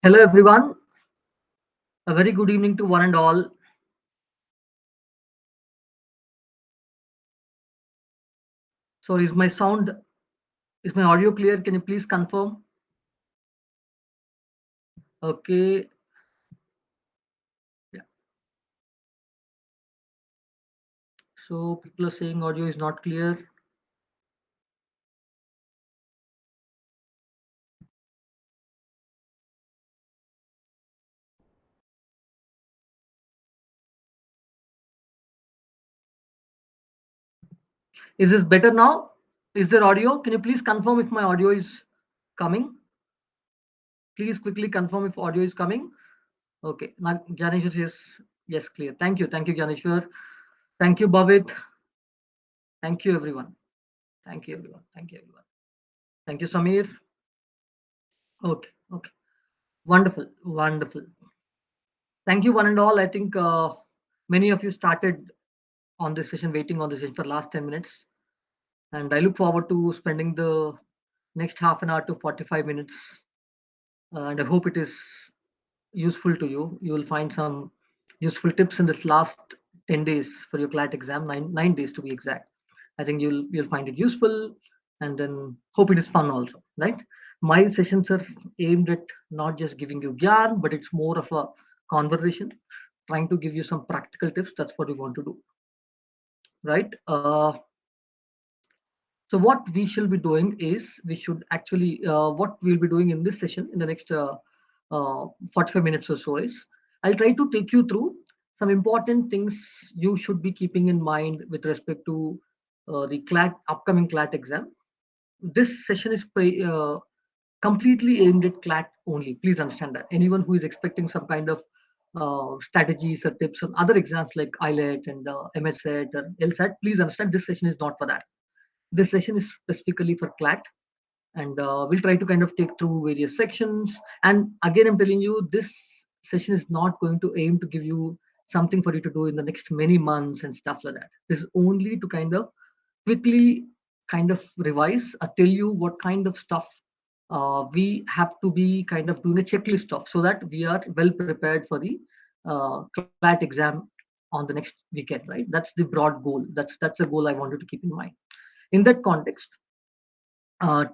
Hello, everyone. A very good evening to one and all. So, is my audio clear? Can you please confirm? Okay. Yeah. So, people are saying audio is not clear. Is this better now? Is there audio? Can you please confirm if my audio is coming? Please quickly confirm if audio is coming. Okay. Now, Gyaneshwar says yes, clear. Thank you. Thank you, Gyaneshwar. Thank you, Bhavit. Thank you, everyone. Thank you, everyone. Thank you, everyone. Thank you, Samir. Okay. Okay. Wonderful. Wonderful. Thank you, one and all. I think many of you started on this session, waiting on this session for the last 10 minutes. And I look forward to spending the next half an hour to 45 minutes. And I hope it is useful to you. You will find some useful tips in this last 10 days for your Clat exam, nine days to be exact. I think you'll find it useful, and then hope it is fun also, right? My sessions are aimed at not just giving you gyan, but it's more of a conversation, trying to give you some practical tips. That's what we want to do, right? So what we shall be doing is we should actually what we'll be doing in this session in the next 45 minutes or so is I'll try to take you through some important things you should be keeping in mind with respect to the upcoming Clat exam. This session is completely aimed at Clat only. Please understand that. Anyone who is expecting some kind of strategies or tips on other exams like IELTS and MSET or LSAT, please understand this session is not for that. This session is specifically for Clat, and we'll try to kind of take through various sections. And again, I'm telling you, this session is not going to aim to give you something for you to do in the next many months and stuff like that. This is only to kind of quickly kind of revise or tell you what kind of stuff we have to be kind of doing a checklist of so that we are well prepared for the Clat exam on the next weekend, right? That's the broad goal. That's a goal I wanted to keep in mind. In that context,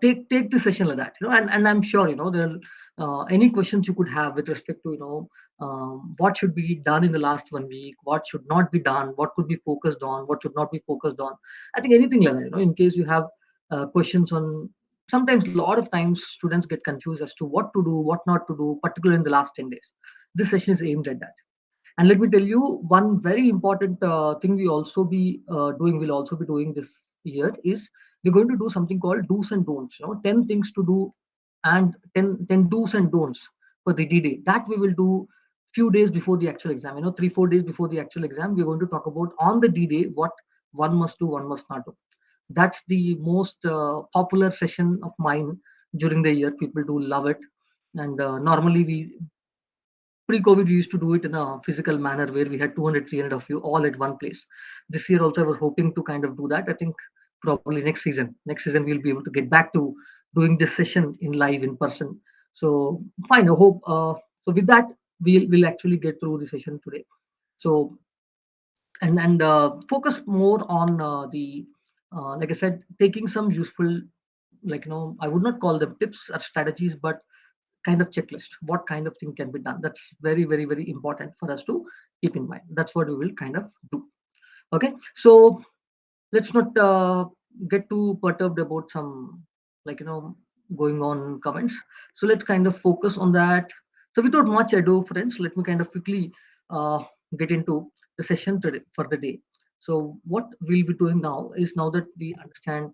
take the session like that, and I'm sure there are any questions you could have with respect to what should be done in the last 1 week, what should not be done, what could be focused on, what should not be focused on. I think anything like that, in case you have questions on. Sometimes a lot of times students get confused as to what to do, what not to do, particularly in the last 10 days. This session is aimed at that. And let me tell you one very important thing we'll also be doing this year is we're going to do something called do's and don'ts. 10 things to do and 10 do's and don'ts for the D-Day. That we will do few days before the actual exam. 3-4 days before the actual exam, we're going to talk about on the D-Day what one must do, one must not do. That's the most popular session of mine during the year. People do love it. And normally pre-COVID, we used to do it in a physical manner where we had 200, 300 of you all at one place. This year also, I was hoping to kind of do that. I think probably next season we'll be able to get back to doing this session in live in person. So fine. I hope. So with that, we'll actually get through the session today. So and focus more on the like I said, taking some useful, like I would not call them tips or strategies, but kind of checklist, what kind of thing can be done. That's very, very, very important for us to keep in mind. That's what we will kind of do. Okay, so let's not get too perturbed about some, like going on comments. So let's kind of focus on that. So without much ado, friends, let me kind of quickly get into the session today for the day. So what we'll be doing now is, now that we understand,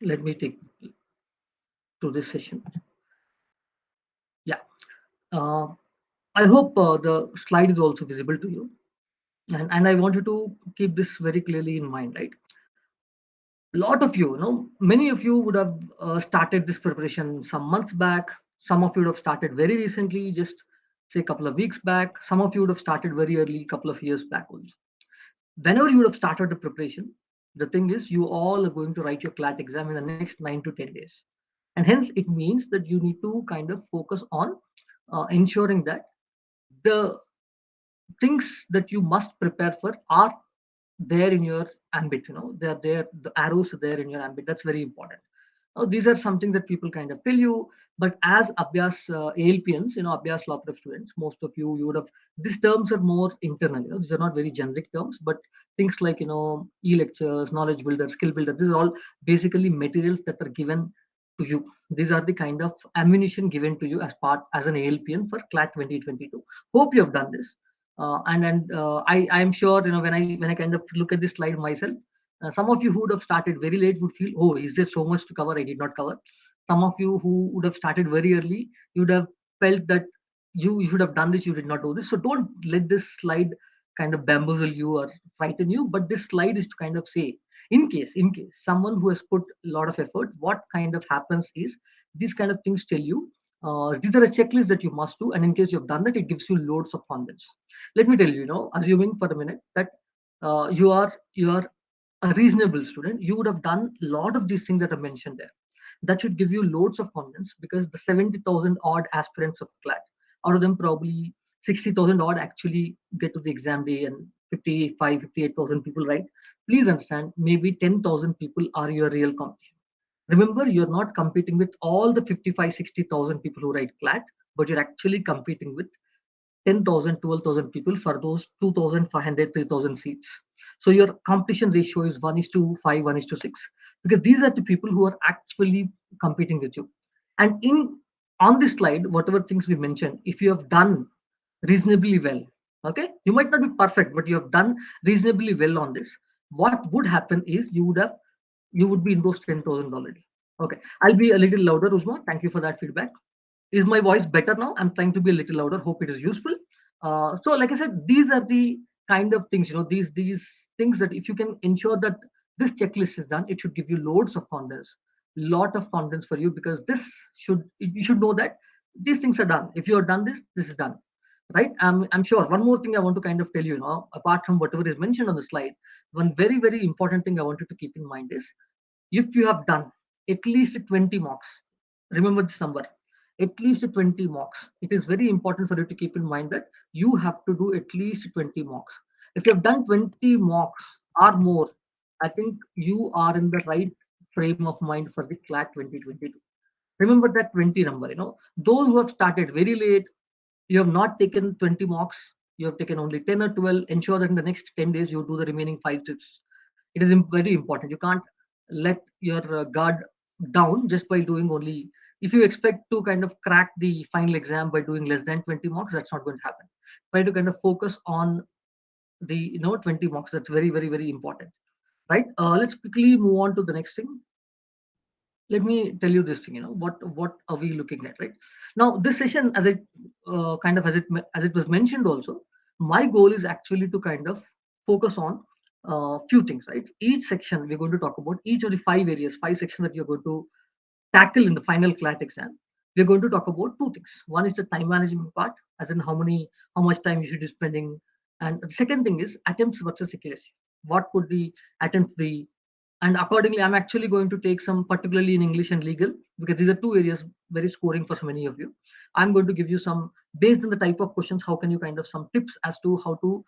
let me take to this session. Yeah. uh, I hope the slide is also visible to you. And I want you to keep this very clearly in mind, right? A lot of you, many of you would have started this preparation some months back. Some of you would have started very recently, just say a couple of weeks back. Some of you would have started very early, couple of years back also. Whenever you would have started the preparation, the thing is, you all are going to write your Clat exam in the next 9 to 10 days. and hence it means that you need to kind of focus on ensuring that the things that you must prepare for are there in your ambit. They're there, the arrows are there in your ambit. That's very important. These are something that people kind of tell you, but as Abhyaas ALPNs, Abhyaas law prep students, most of you would have, these terms are more internal. These are not very generic terms, but things like, e-lectures, knowledge builder, skill builder, these are all basically materials that are given to you. These are the kind of ammunition given to you as an ALPN for CLAT 2022. Hope you have done this. I am sure, when I kind of look at this slide myself, some of you who would have started very late would feel, oh, is there so much to cover? I did not cover. Some of you who would have started very early, you would have felt that you should have done this, you did not do this. So don't let this slide kind of bamboozle you or frighten you. But this slide is to kind of say, in case someone who has put a lot of effort, what kind of happens is these kind of things tell you. These are a checklist that you must do, and in case you have done that, it gives you loads of confidence. Let me tell you, assuming for a minute that you are a reasonable student, you would have done a lot of these things that are mentioned there. That should give you loads of confidence, because the 70,000 odd aspirants of CLAT, out of them probably 60,000 odd actually get to the exam day, and 55, 58,000 people, right? Please understand, maybe 10,000 people are your real competition. Remember, you're not competing with all the 55, 60,000 people who write CLAT, but you're actually competing with 10,000, 12,000 people for those 2,500, 3,000 seats. So your competition ratio is 1 is to 5, 1 is to 6, because these are the people who are actually competing with you. And in on this slide, whatever things we mentioned, if you have done reasonably well, okay, you might not be perfect, but you have done reasonably well on this. What would happen is you would be in those 10,000 already. Okay, I'll be a little louder, Uzma. Thank you for that feedback. Is my voice better now? I'm trying to be a little louder. Hope it is useful. So, like I said, these are the kind of things, these things that if you can ensure that this checklist is done, it should give you loads of confidence, lot of confidence for you, because this should you should know that these things are done. If you have done this, this is done, right? I'm sure. One more thing I want to kind of tell you now, apart from whatever is mentioned on the slide, one very very important thing I want you to keep in mind is, if you have done at least 20 mocks, remember this number, at least 20 mocks. It is very important for you to keep in mind that you have to do at least 20 mocks. If you have done 20 mocks or more, I think you are in the right frame of mind for the CLAT 2022. Remember that 20 number. Those who have started very late, you have not taken 20 mocks, you have taken only 10 or 12. Ensure that in the next 10 days you do the remaining 5 tips. It is very important. You can't let your guard down just by doing only, if you expect to kind of crack the final exam by doing less than 20 mocks, that's not going to happen. Try to kind of focus on the 20 mocks. That's very very very important, right? Let's quickly move on to the next thing. Let me tell you this thing. What are we looking at, right? Now this session, as it kind of as it was mentioned also, my goal is actually to kind of focus on few things, right? Each section we're going to talk about each of the five areas, five sections that you're going to tackle in the final CLAT exam. We're going to talk about two things. One is the time management part, as in how much time you should be spending, and the second thing is attempts versus accuracy. What could the attempt be? And accordingly, I'm actually going to take some, particularly in English and legal, because these are two areas very scoring for so many of you. I'm going to give you some, based on the type of questions, how can you kind of some tips as to how to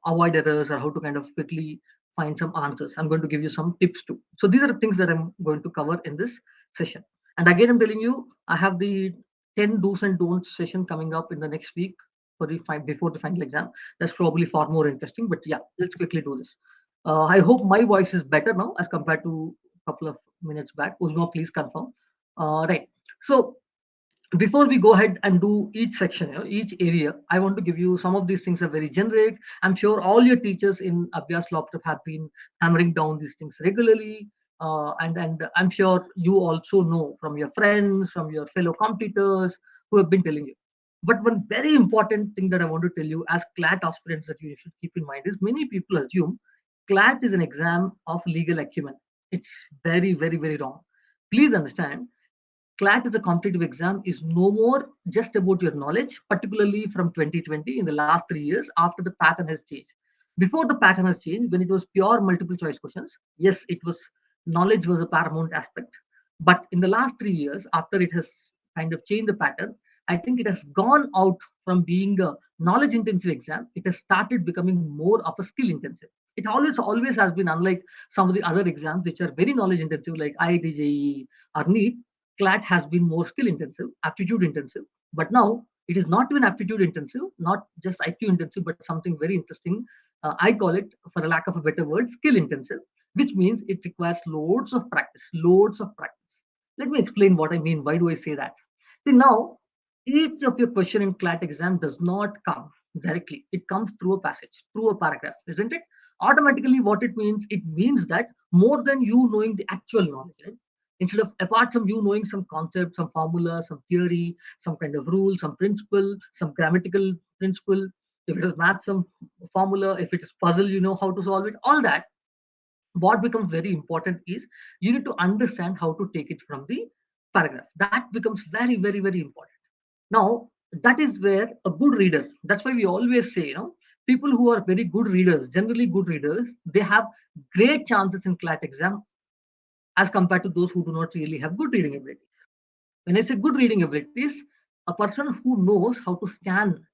avoid errors, or how to kind of quickly find some answers. I'm going to give you some tips too. So these are the things that I'm going to cover in this session. And again, I'm telling you, I have the 10 do's and don'ts session coming up in the next week for the before the final exam. That's probably far more interesting. But yeah, let's quickly do this. I hope my voice is better now as compared to a couple of minutes back. Uzma, please confirm. Right. So before we go ahead and do each section, each area, I want to give you some of these things are very generic. I'm sure all your teachers in Abhyaas LawPrep have been hammering down these things regularly. And I'm sure you also know from your friends, from your fellow competitors who have been telling you. But one very important thing that I want to tell you as CLAT aspirants that you should keep in mind is, many people assume CLAT is an exam of legal acumen. It's very, very, very wrong. Please understand, CLAT is a competitive exam is no more just about your knowledge, particularly from 2020 in the last 3 years after the pattern has changed. Before the pattern has changed, when it was pure multiple choice questions, yes, it was knowledge was a paramount aspect. But in the last 3 years, after it has kind of changed the pattern, I think it has gone out from being a knowledge intensive exam. It has started becoming more of a skill intensive. It always has been, unlike some of the other exams which are very knowledge intensive like IIT, JEE, or NEET. Clat has been more skill intensive, aptitude intensive. But now it is not even aptitude intensive, not just IQ intensive, but something very interesting. I call it, for a lack of a better word, skill intensive, which means it requires loads of practice, loads of practice. Let me explain what I mean. Why do I say that? See, now, each of your question in CLAT exam does not come directly. It comes through a passage, through a paragraph, isn't it? Automatically, what it means that more than you knowing the actual knowledge, right? Instead of, apart from you knowing some concept, some formula, some theory, some kind of rule, some principle, some grammatical principle, if it is math, some formula, if it is puzzle, you know how to solve it, all that. What becomes very important is you need to understand how to take it from the paragraph. That becomes very, very, very important. Now, that is where a good reader, that's why we always say, people who are very good readers, generally good readers, they have great chances in CLAT exam as compared to those who do not really have good reading abilities. When I say good reading abilities, a person who knows how to scan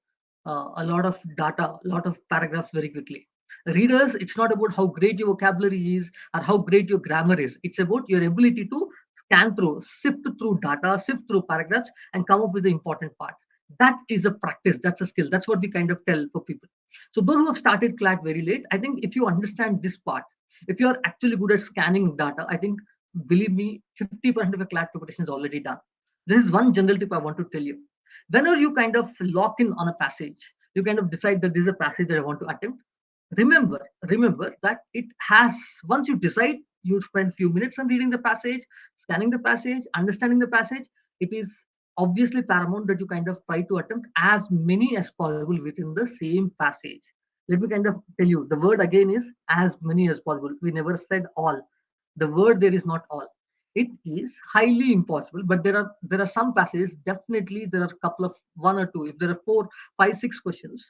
a lot of data, a lot of paragraphs very quickly. Readers, it's not about how great your vocabulary is or how great your grammar is. It's about your ability to scan through, sift through data, sift through paragraphs, and come up with the important part. That is a practice. That's a skill. That's what we kind of tell for people. So those who have started CLAT very late, I think if you understand this part, if you are actually good at scanning data, I think, believe me, 50% of a CLAT preparation is already done. This is one general tip I want to tell you. Whenever you kind of lock in on a passage, you kind of decide that this is a passage that I want to attempt. Remember that it has, once you decide, you spend few minutes on reading the passage, scanning the passage, understanding the passage. It is obviously paramount that you kind of try to attempt as many as possible within the same passage. Let me kind of tell you, the word again is as many as possible. We never said all. The word there is not all. It is highly impossible, but there are some passages. Definitely, there are a couple of one or two. If there are four, five, six questions,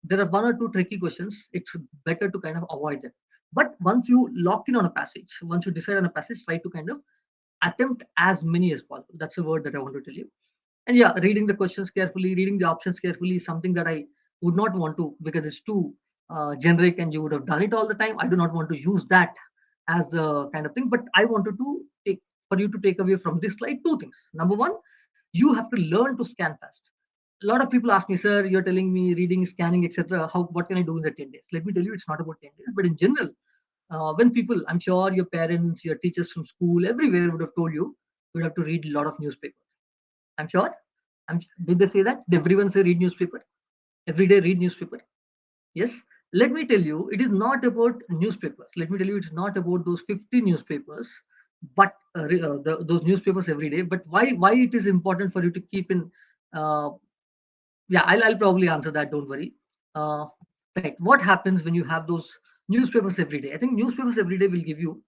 there are one or two tricky questions. It's better to kind of avoid them. But once you lock in on a passage, once you decide on a passage, try to kind of attempt as many as possible. That's a word that I want to tell you. And yeah, reading the questions carefully, reading the options carefully is something that I would not want to, because it's too generic and you would have done it all the time. I do not want to use that as a kind of thing, but I wanted to take, for you to take away from this slide, two things. Number one, you have to learn to scan fast. A lot of people ask me, sir, you're telling me reading, scanning, etc. How, what can I do in the 10 days? Let me tell you, it's not about 10 days, but in general, when people, I'm sure your parents, your teachers from school, everywhere would have told you, you would have to read a lot of newspapers. I'm sure. Did they say that? Did everyone say read newspaper? Every day read newspaper? Yes. Let me tell you, it is not about newspapers. Let me tell you, it's not about those 50 newspapers, but those newspapers every day. But why it is important for you to keep in? Uh, yeah, I'll probably answer that. Don't worry. Uh, right. What happens when you have those newspapers every day? I think newspapers every day will give you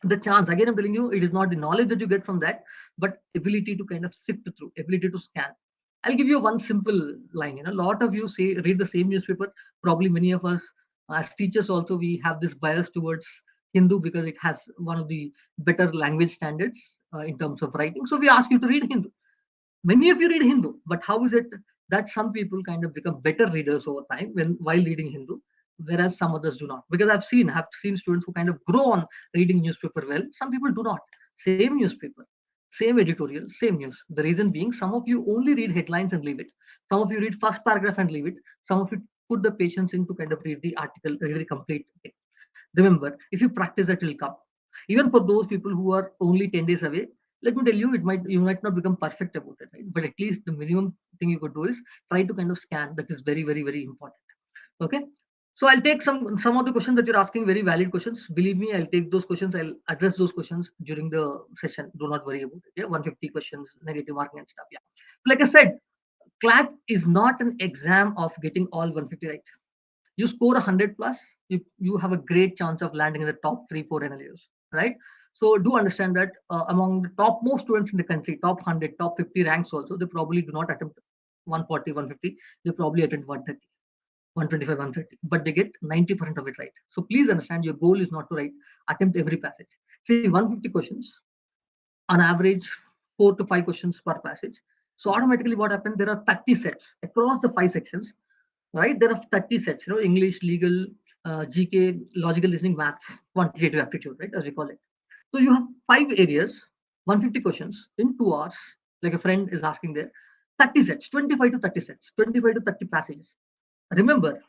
the chance. Again, I'm telling you, it is not the knowledge that you get from that, but ability to kind of sift through, ability to scan. I'll give you one simple line. A lot of you say read the same newspaper. Probably many of us as teachers also, we have this bias towards Hindu because it has one of the better language standards in terms of writing. So we ask you to read Hindu. Many of you read Hindu, but how is it that some people kind of become better readers over time when while reading Hindu, whereas some others do not? Because I've seen students who kind of grow on reading newspaper well. Some people do not. Same newspaper, same editorial, same news. The reason being, some of you only read headlines and leave it. Some of you read first paragraph and leave it. Some of you put the patience in to kind of read the article, read the complete thing. Remember, if you practice, it will come. Even for those people who are only 10 days away, let me tell you, you might not become perfect about it, right? But at least the minimum thing you could do is try to kind of scan. That is very, very, very important. Okay. So I'll take some of the questions that you're asking, very valid questions. Believe me, I'll take those questions. I'll address those questions during the session. Do not worry about it. Yeah, 150 questions, negative marking and stuff. Yeah. Like I said, CLAT is not an exam of getting all 150 right. You score 100 plus, you have a great chance of landing in the top 3 4 NLUs, right? So do understand that among the top most students in the country, top 100, top 50 ranks also, they probably do not attempt 140, 150. They probably attempt 130, 125, 130, but they get 90% of it right. So please understand, your goal is not to write attempt every passage. See, 150 questions, on average 4 to 5 questions per passage. So automatically what happens, there are 30 sets across the 5 sections, right? There are 30 sets, English, legal, GK, logical listening, maths, quantitative aptitude, right, as we call it. So you have 5 areas, 150 questions in 2 hours, like a friend is asking there, 30 sets, 25 to 30 sets, 25 to 30 passages. Remember,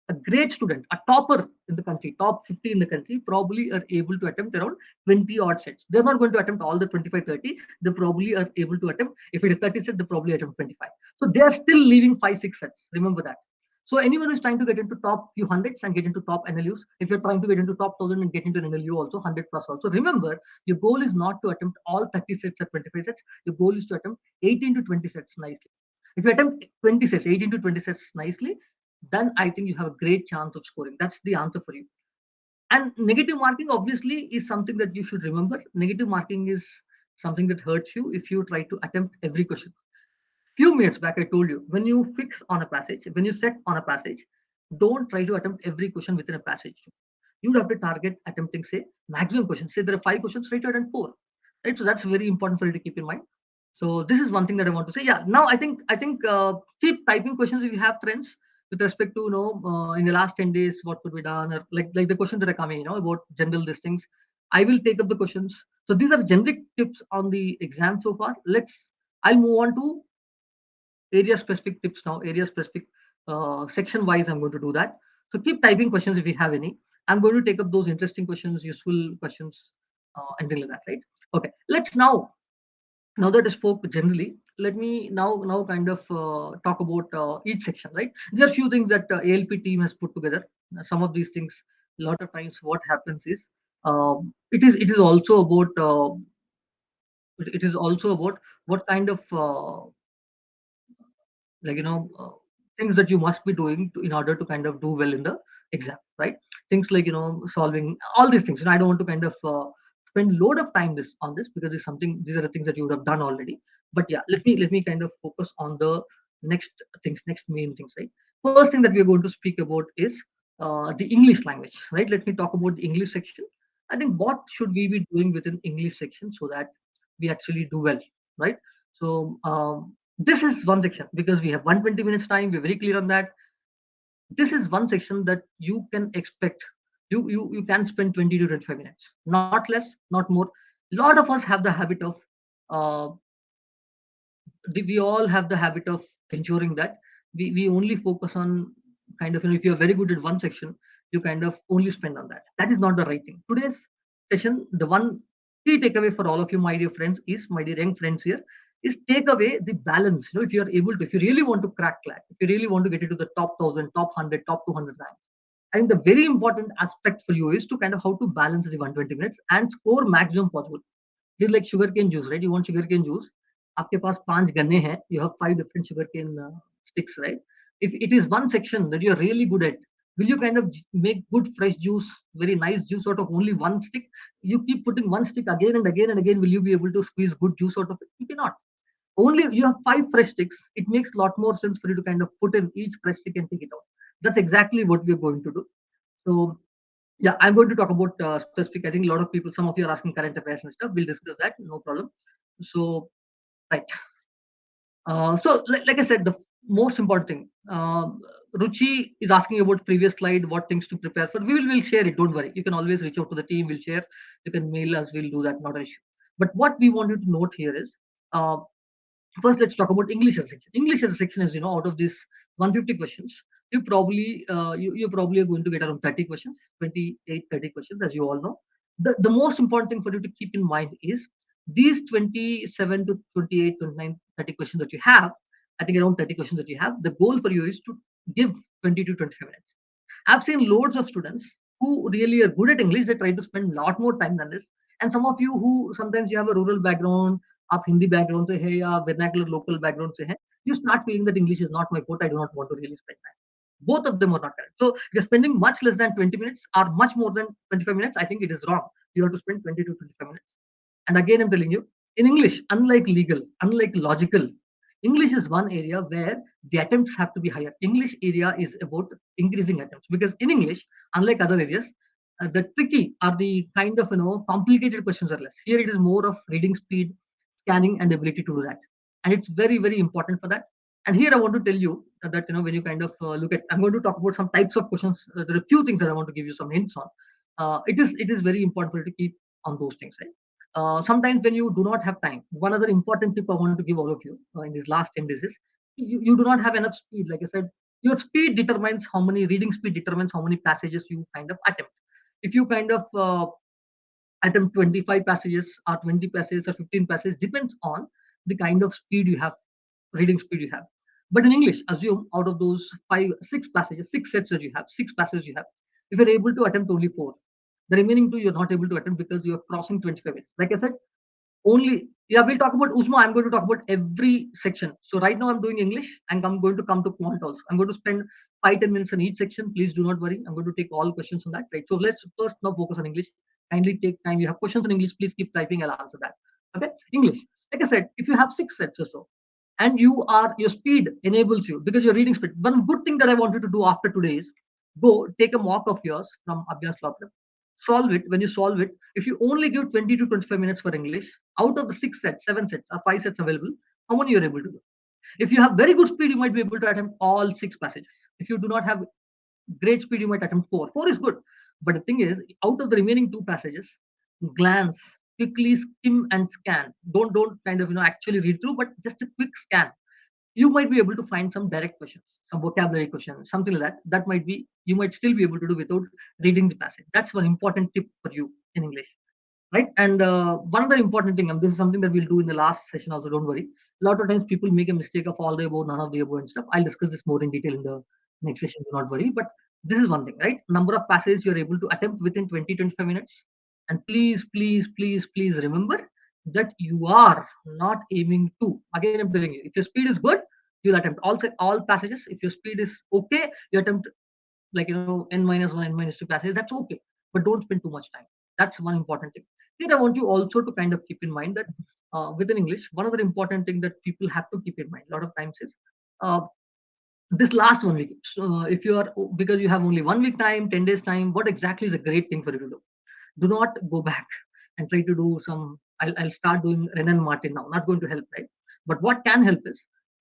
a great student, a topper in the country, top 50 in the country, probably are able to attempt around 20 odd sets. They're not going to attempt all the 25, 30. They probably are able to attempt, if it is 30 sets, they probably attempt 25. So they are still leaving 5, 6 sets. Remember that. So anyone who's trying to get into top few hundreds and get into top NLUs, if you're trying to get into top 1000 and get into an NLU also, 100 plus also, remember, your goal is not to attempt all 30 sets at 25 sets. Your goal is to attempt 18 to 20 sets nicely. If you attempt 20 sets, 18 to 20 sets nicely, then I think you have a great chance of scoring. That's the answer for you. And negative marking obviously is something that you should remember. Negative marking is something that hurts you if you try to attempt every question. Few minutes back, I told you, when you fix on a passage, when you set on a passage, don't try to attempt every question within a passage. You would have to target attempting, say, maximum questions. Say there are 5 questions, try to attempt 4. Right. So that's very important for you to keep in mind. So this is one thing that I want to say. Yeah. Now I think keep typing questions if you have friends with respect to in the last 10 days what could be done, or like the questions that are coming about general these things. I will take up the questions. So these are generic tips on the exam so far. I'll move on to area specific tips now, area specific section wise. I'm going to do that. So keep typing questions if you have any. I'm going to take up those interesting questions, useful questions, anything like that, right? Okay, let's now that I spoke generally, let me now kind of talk about each section, right? There are few things that ALP team has put together. Some of these things, a lot of times what happens is it is also about it is also about what kind of like things that you must be doing in order to kind of do well in the exam, right? Things like solving all these things. I don't want to kind of spend load of time on this because it's something, these are the things that you would have done already. But yeah, let me kind of focus on the next main things, right? First thing that we are going to speak about is the English language, right? Let me talk about the English section. I think what should we be doing within English section so that we actually do well, right? So this is one section because we have 120 minutes time. We're very clear on that. This is one section that you can expect. You can spend 20 to 25 minutes, not less, not more. A lot of us have the habit of uh, we all have the habit of ensuring that we only focus on kind of, if you're very good at one section, you kind of only spend on that. That is not the right thing. Today's session, the one key takeaway for all of you, my dear friends, is my dear young friends here, is take away the balance. If you're able to, if you really want to crack Clat, if you really want to get into the top 1000, top 100, top 200 ranks, I think the very important aspect for you is to kind of how to balance the 120 minutes and score maximum possible. It is like sugarcane juice, right? You want sugarcane juice. आपके पास 5 गन्ने हैं. You have 5 different sugarcane sticks, right? If it is one section that you're really good at, will you kind of make good fresh juice, very nice juice out of only one stick? You keep putting one stick again and again and again. Will you be able to squeeze good juice out of it? You cannot. Only you have 5 fresh sticks. It makes a lot more sense for you to kind of put in each fresh stick and take it out. That's exactly what we're going to do. So yeah, I'm going to talk about specific. I think a lot of people, some of you are asking current affairs and stuff. We'll discuss that, no problem. So right. So like I said, the most important thing. Ruchi is asking about previous slide, what things to prepare for. We'll share it. Don't worry. You can always reach out to the team. We'll share. You can mail us. We'll do that. Not an issue. But what we want you to note here is uh, first let's talk about English as a section. English as a section is, out of these 150 questions, you probably are going to get around 30 questions, 28, 30 questions, as you all know. The most important thing for you to keep in mind is these 27 to 28, 29, 30 questions that you have. I think around 30 questions that you have, the goal for you is to give 20 to 25 minutes. I've seen loads of students who really are good at English. They try to spend a lot more time than this. And some of you who sometimes you have a rural background, आप Hindi background से है या vernacular local background से है, you start feeling that English is not my forte. I do not want to really spend time. Both of them are not correct. So you're spending much less than 20 minutes or much more than 25 minutes. I think it is wrong. You have to spend 20 to 25 minutes. And again, I'm telling you, in English, unlike legal, unlike logical, English is one area where the attempts have to be higher. English area is about increasing attempts because in English, unlike other areas, the tricky or the kind of complicated questions are less. Here it is more of reading speed, scanning and ability to do that. And it's very, very important for that. And here I want to tell you that, when you kind of look at, I'm going to talk about some types of questions. There are a few things that I want to give you some hints on. It is very important for you to keep on those things, right? Sometimes when you do not have time, one other important tip I want to give all of you in these last 10 days is you do not have enough speed. Like I said, your speed determines how many reading speed determines how many passages you kind of attempt. If you kind of attempt 25 passages or 20 passages or 15 passages, depends on the kind of speed you have, reading speed you have. But in English, assume out of those five, six passages, six sets that you have, six passages you have, if you're able to attempt only four, the remaining two you're not able to attempt because you're crossing 25 minutes. Like I said, only, yeah, we'll talk about Usma. I'm going to talk about every section. So right now I'm doing English and I'm going to come to quant also. I'm going to spend 5-10 minutes on each section. Please do not worry. I'm going to take all questions on that, right? So let's first now focus on English. Kindly take time. You have questions in English, please keep typing, I'll answer that. Okay, English. Like I said, if you have six sets or so, and your speed enables you because you're reading speed. One good thing that I want you to do after today is go take a mock of yours from Abhyaas LawPrep, solve it. When you solve it, if you only give 20 to 25 minutes for English, out of the six sets, seven sets, or five sets available, how many you're able to do? If you have very good speed, you might be able to attempt all six passages. If you do not have great speed, you might attempt four. Four is good. But the thing is, out of the remaining two passages, glance, quickly skim and scan. Don't kind of actually read through, but just a quick scan. You might be able to find some direct questions, some vocabulary questions, something like that. That might be you might still be able to do without reading the passage. That's one important tip for you in English, right? And one other important thing, and this is something that we'll do in the last session also, don't worry. A lot of times people make a mistake of all the above, none of the above and stuff. I'll discuss this more in detail in the next session, do not worry. But this is one thing, right? Number of passages you're able to attempt within 20-25 minutes. And please, please, please, please remember that you are not aiming to, again I'm telling you, if your speed is good, you'll attempt all passages. If your speed is okay, you attempt, like n-1, n-2 passages, that's okay. But don't spend too much time. That's one important thing. Here I want you also to kind of keep in mind that within English, one other important thing that people have to keep in mind a lot of times is uh, this last 1 week. So if you are, because you have only 1 week time, 10 days time, what exactly is a great thing for you to do? Do not go back and try to do some, I'll start doing Renan Martin now, not going to help, right? But what can help is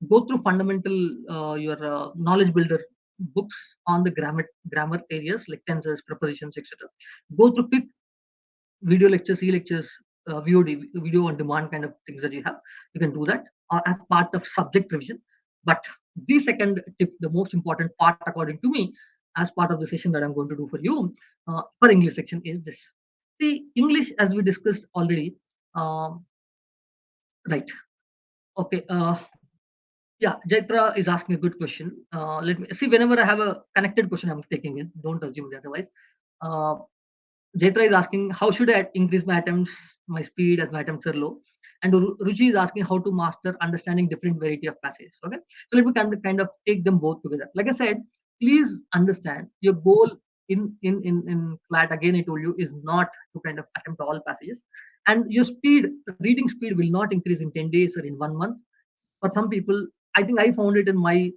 go through fundamental your knowledge builder books on the grammar areas like tenses, prepositions, etc. Go through quick video lectures, e-lectures, VOD, video on demand kind of things that you have. You can do that as part of subject revision. But the second tip, the most important part according to me, as part of the session that I'm going to do for you for English section is this. See, English, as we discussed already, right? Okay. Yeah, Jaitra is asking a good question. Let me see. Whenever I have a connected question, I'm taking it. Don't assume it otherwise. Uh, Jaitra is asking, how should I increase my attempts, my speed as my attempts are low? And Ruchi is asking how to master understanding different variety of passages. Okay, so let me kind of take them both together. Like I said, please understand your goal in Clat. Again, I told you is not to kind of attempt all passages, and your speed, reading speed, will not increase in 10 days or in 1 month. For some people, I think I found it in my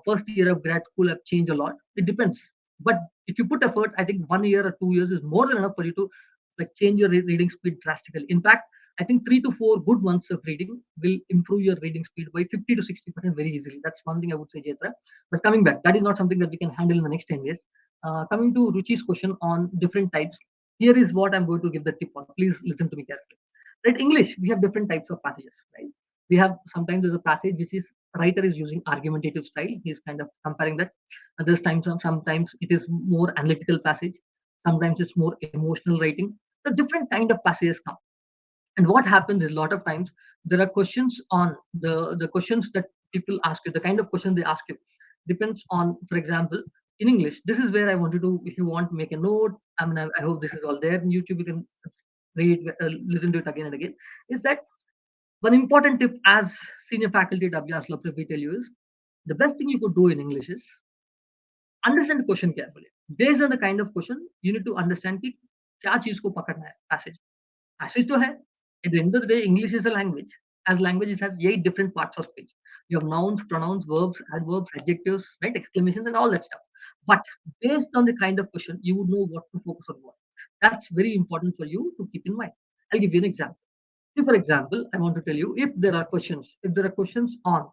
first year of grad school, I've changed a lot. It depends. But if you put effort, I think 1 year or 2 years is more than enough for you to like change your reading speed drastically. In fact, I think 3 to 4 good months of reading will improve your reading speed by 50 to 60% very easily. That's one thing I would say, Jetra. But coming back, that is not something that we can handle in the next 10 days. Coming to Ruchi's question on different types, here is what I'm going to give the tip on. Please listen to me carefully. Right, English, we have different types of passages, right? We have sometimes there's a passage which is writer is using argumentative style. He's kind of comparing that. Others times, sometimes it is more analytical passage. Sometimes it's more emotional writing. The different kind of passages come. And what happens is a lot of times there are questions on the questions that people ask you, the kind of question they ask you depends on, for example, in English, this is where I want you to, if you want, make a note. I mean, I hope this is all there in YouTube. You can read, listen to it again and again. Is that one important tip as senior faculty at Abhyaas LawPrep we tell you is the best thing you could do in English is understand the question carefully. Based on the kind of question, you need to understand कि क्या चीज को पकड़ना है passage. Passage तो है. At the end of the day, English is a language. As language, it has 8 different parts of speech. You have nouns, pronouns, verbs, adverbs, adjectives, right? Exclamations and all that stuff. But based on the kind of question, you would know what to focus on what. That's very important for you to keep in mind. I'll give you an example. See, for example, I want to tell you, if there are questions on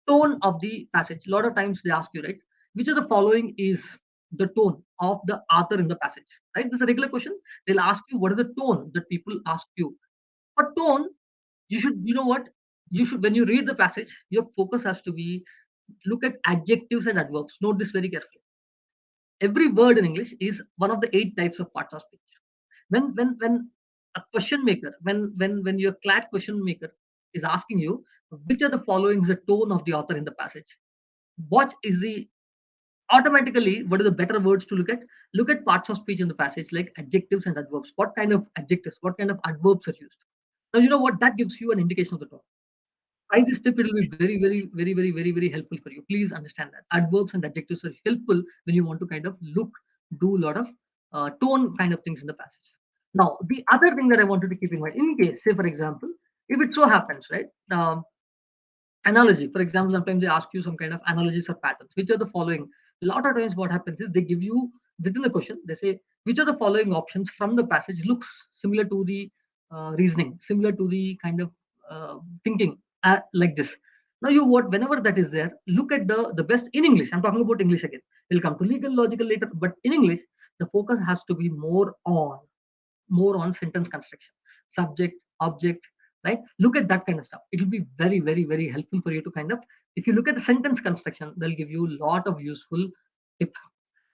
tone of the passage, a lot of times they ask you, right, which of the following is the tone of the author in the passage, right? This is a regular question. They'll ask you what is the tone that people ask you. For tone, you should, you know what, you should, when you read the passage, your focus has to be look at adjectives and adverbs. Note this very carefully. Every word in English is one of the 8 types of parts of speech. When a question maker, when your Clat question maker is asking you which are the following is the tone of the author in the passage, what is the automatically what are the better words to look at? Look at parts of speech in the passage like adjectives and adverbs. What kind of adjectives, what kind of adverbs are used? Now you know what, that gives you an indication of the tone. Try this tip, it will be very helpful for you. Please understand that adverbs and adjectives are helpful when you want to kind of do a lot of tone kind of things in the passage. Now the other thing that I wanted to keep in mind, in case, say for example, if it so happens, right, analogy, for example, sometimes they ask you some kind of analogies or patterns, which are the following. A lot of times what happens is they give you within the question, they say which are the following options from the passage looks similar to the reasoning, similar to the kind of thinking, like this. Now you what, whenever that is there, look at the best in English. I'm talking about English again. We'll come to legal logical later, but in English the focus has to be more on sentence construction, subject, object, right? Look at that kind of stuff. It will be very helpful for you to kind of, if you look at the sentence construction, they'll give you a lot of useful tips.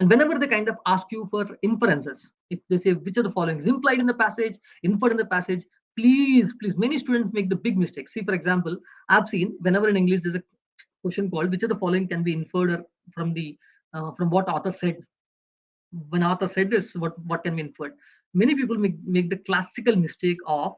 And whenever they kind of ask you for inferences, if they say which of the following is implied in the passage, inferred in the passage, please, many students make the big mistake. See, for example, I've seen whenever in English there's a question called which of the following can be inferred from the from what author said. When author said this, what can be inferred? Many people make the classical mistake of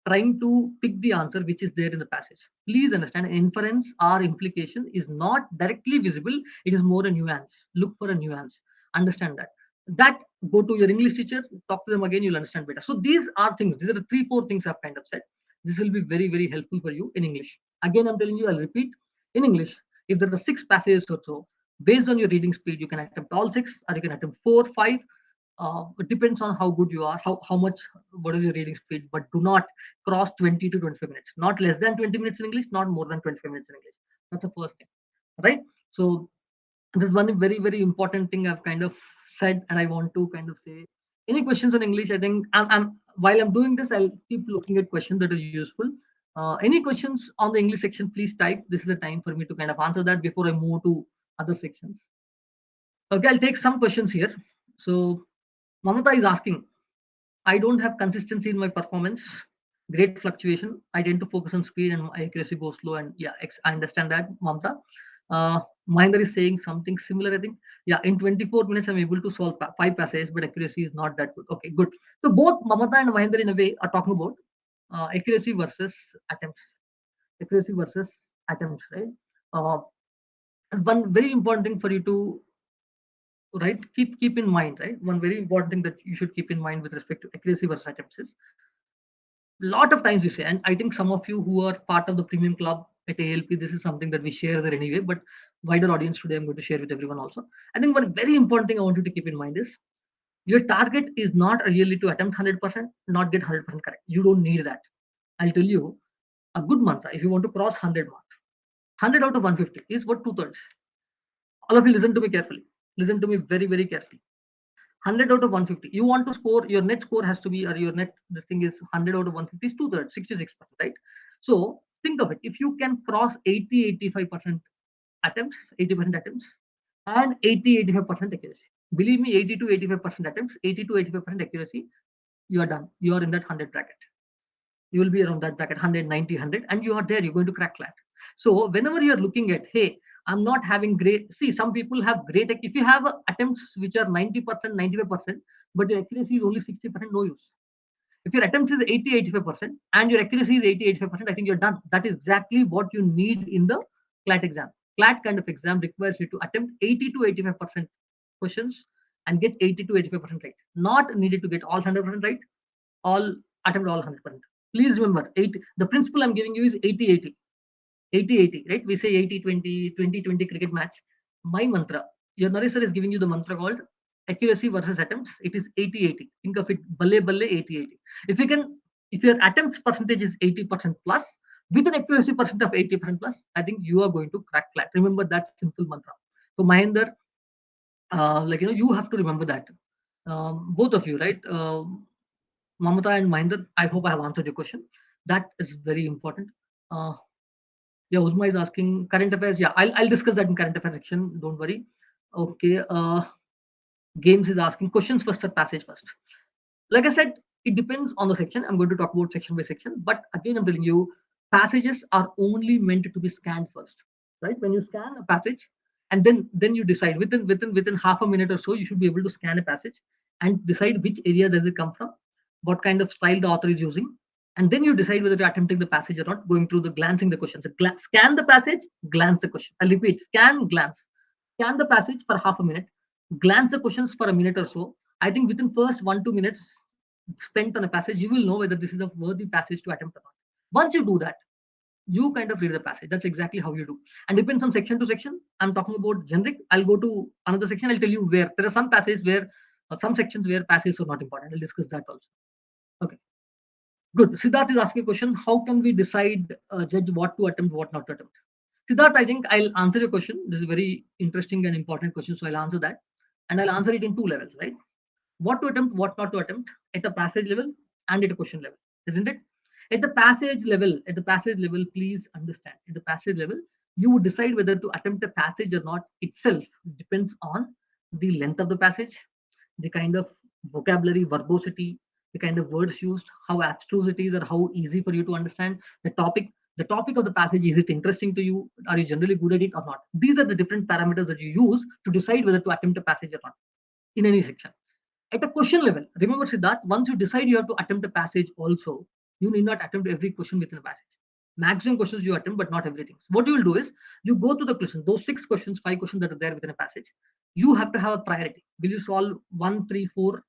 trying to pick the answer which is there in the passage. Please understand, inference or implication is not directly visible. It is more a nuance. Look for a nuance. Understand that go to your English teacher, talk to them again, you'll understand better. So these are things, these are the 3 4 things I've kind of said. This will be very helpful for you in English. Again, I'm telling you, I'll repeat. In English, if there are 6 passages or so, based on your reading speed, you can attempt all 6 or you can attempt 4 5. It depends on how good you are, how much, what is your reading speed, but do not cross 20 to 25 minutes, not less than 20 minutes in English, not more than 25 minutes in English. That's the first thing, right? So there's one very important thing I've kind of said, and I want to kind of say, any questions on English? I think while I'm doing this, I'll keep looking at questions that are useful. Any questions on the English section, please type. This is the time for me to kind of answer that before I move to other sections. Okay, I'll take some questions here. So Mamata is asking, I don't have consistency in my performance, great fluctuation. I tend to focus on speed and my accuracy goes slow. And yeah, I understand that, Mamata. Mahinder is saying something similar, I think. Yeah, in 24 minutes, I'm able to solve 5 passages, but accuracy is not that good. Okay, good. So both Mamata and Mahinder, in a way, are talking about accuracy versus attempts. Accuracy versus attempts, right? Uh, one very important thing for you to right keep in mind, right, one very important thing that you should keep in mind with respect to accuracy versus attempts is, a lot of times we say, and I think some of you who are part of the premium club at ALP, this is something that we share there anyway, but wider audience today I'm going to share with everyone also. I think one very important thing I want you to keep in mind is, your target is not really to attempt 100%, not get 100% correct. You don't need that. I'll tell you a good mantra. If you want to cross 100 marks, 100 out of 150 is what, 2/3. All of you listen to me carefully, listen to me very carefully. 100 out of 150, you want to score, your net score has to be, or your net, the thing is 100 out of 150 is 2/3, 66%, right? So think of it, if you can cross 80 85% attempts, 80% attempts, and 80 85% accuracy, believe me, 80 to 85% attempts, 80 to 85% accuracy, you are done, you are in that 100 bracket. You will be around that bracket, 100 90 100, and you are there, you're going to crack Clat. So whenever you're looking at, hey, I'm not having great, see, some people have great, if you have attempts which are 90% 95%, but your accuracy is only 60%, no use. If your attempts is 80 85% and your accuracy is 80 85%, I think you're done. That is exactly what you need in the Clat exam. Clat kind of exam requires you to attempt 80 to 85% questions and get 80 to 85% right, not needed to get all 100% right, all attempt all 100%. Please remember, 80, the principle I'm giving you is 80 80 80 80, right? We say 80 20 20 20 cricket match. My mantra, your Naresh sir is giving you the mantra called accuracy versus attempts. It is 80 80. Think of it, balle balle 80 80. If you can if your attempts percentage is 80% plus with an accuracy percent of 80% plus, I think you are going to crack Clat. Remember that simple mantra. So Mahinder, you have to remember that. Both of you, right? Mamata and Mahinder, I hope I have answered your question. That is very important. Uh, yeah, Uzma is asking current affairs. Yeah, I'll discuss that in current affairs section. Don't worry. Okay. Games is asking questions first or passage first. Like I said, it depends on the section. I'm going to talk about section by section, but again, I'm telling you, passages are only meant to be scanned first, right? When you scan a passage, and then you decide within half a minute or so, you should be able to scan a passage and decide which area does it come from, what kind of style the author is using, and then you decide whether you're attempting the passage or not, going through the glancing the questions. So scan the passage, glance the question. I'll repeat: scan, glance. Scan the passage for half a minute, glance the questions for a minute or so. I think within first 1-2 minutes spent on a passage, you will know whether this is a worthy passage to attempt or not. Once you do that, you kind of read the passage. That's exactly how you do. And depends on section to section. I'm talking about generic. I'll go to another section. I'll tell you where there are some passages where some sections where passages are not important. I'll discuss that also. Okay. Good. Siddharth is asking a question. How can we decide, judge what to attempt, what not to attempt? Siddharth, I think I'll answer your question. This is a very interesting and important question. So I'll answer that. And I'll answer it in two levels, right? What to attempt, what not to attempt at a passage level and at a question level, isn't it? At the passage level, please understand. At the passage level, you would decide whether to attempt a passage or not itself depends on the length of the passage, the kind of vocabulary, verbosity, the kind of words used, how abstruse it is, or how easy for you to understand the topic. The topic of the passage, is it interesting to you? Are you generally good at it or not? These are the different parameters that you use to decide whether to attempt a passage or not in any section. At a question level, remember Siddharth, once you decide you have to attempt a passage also, you need not attempt every question within a passage. Maximum questions you attempt, but not everything. So what you will do is you go to the question, those 6 questions, 5 questions that are there within a passage. You have to have a priority. Will you solve 1, 3, 4,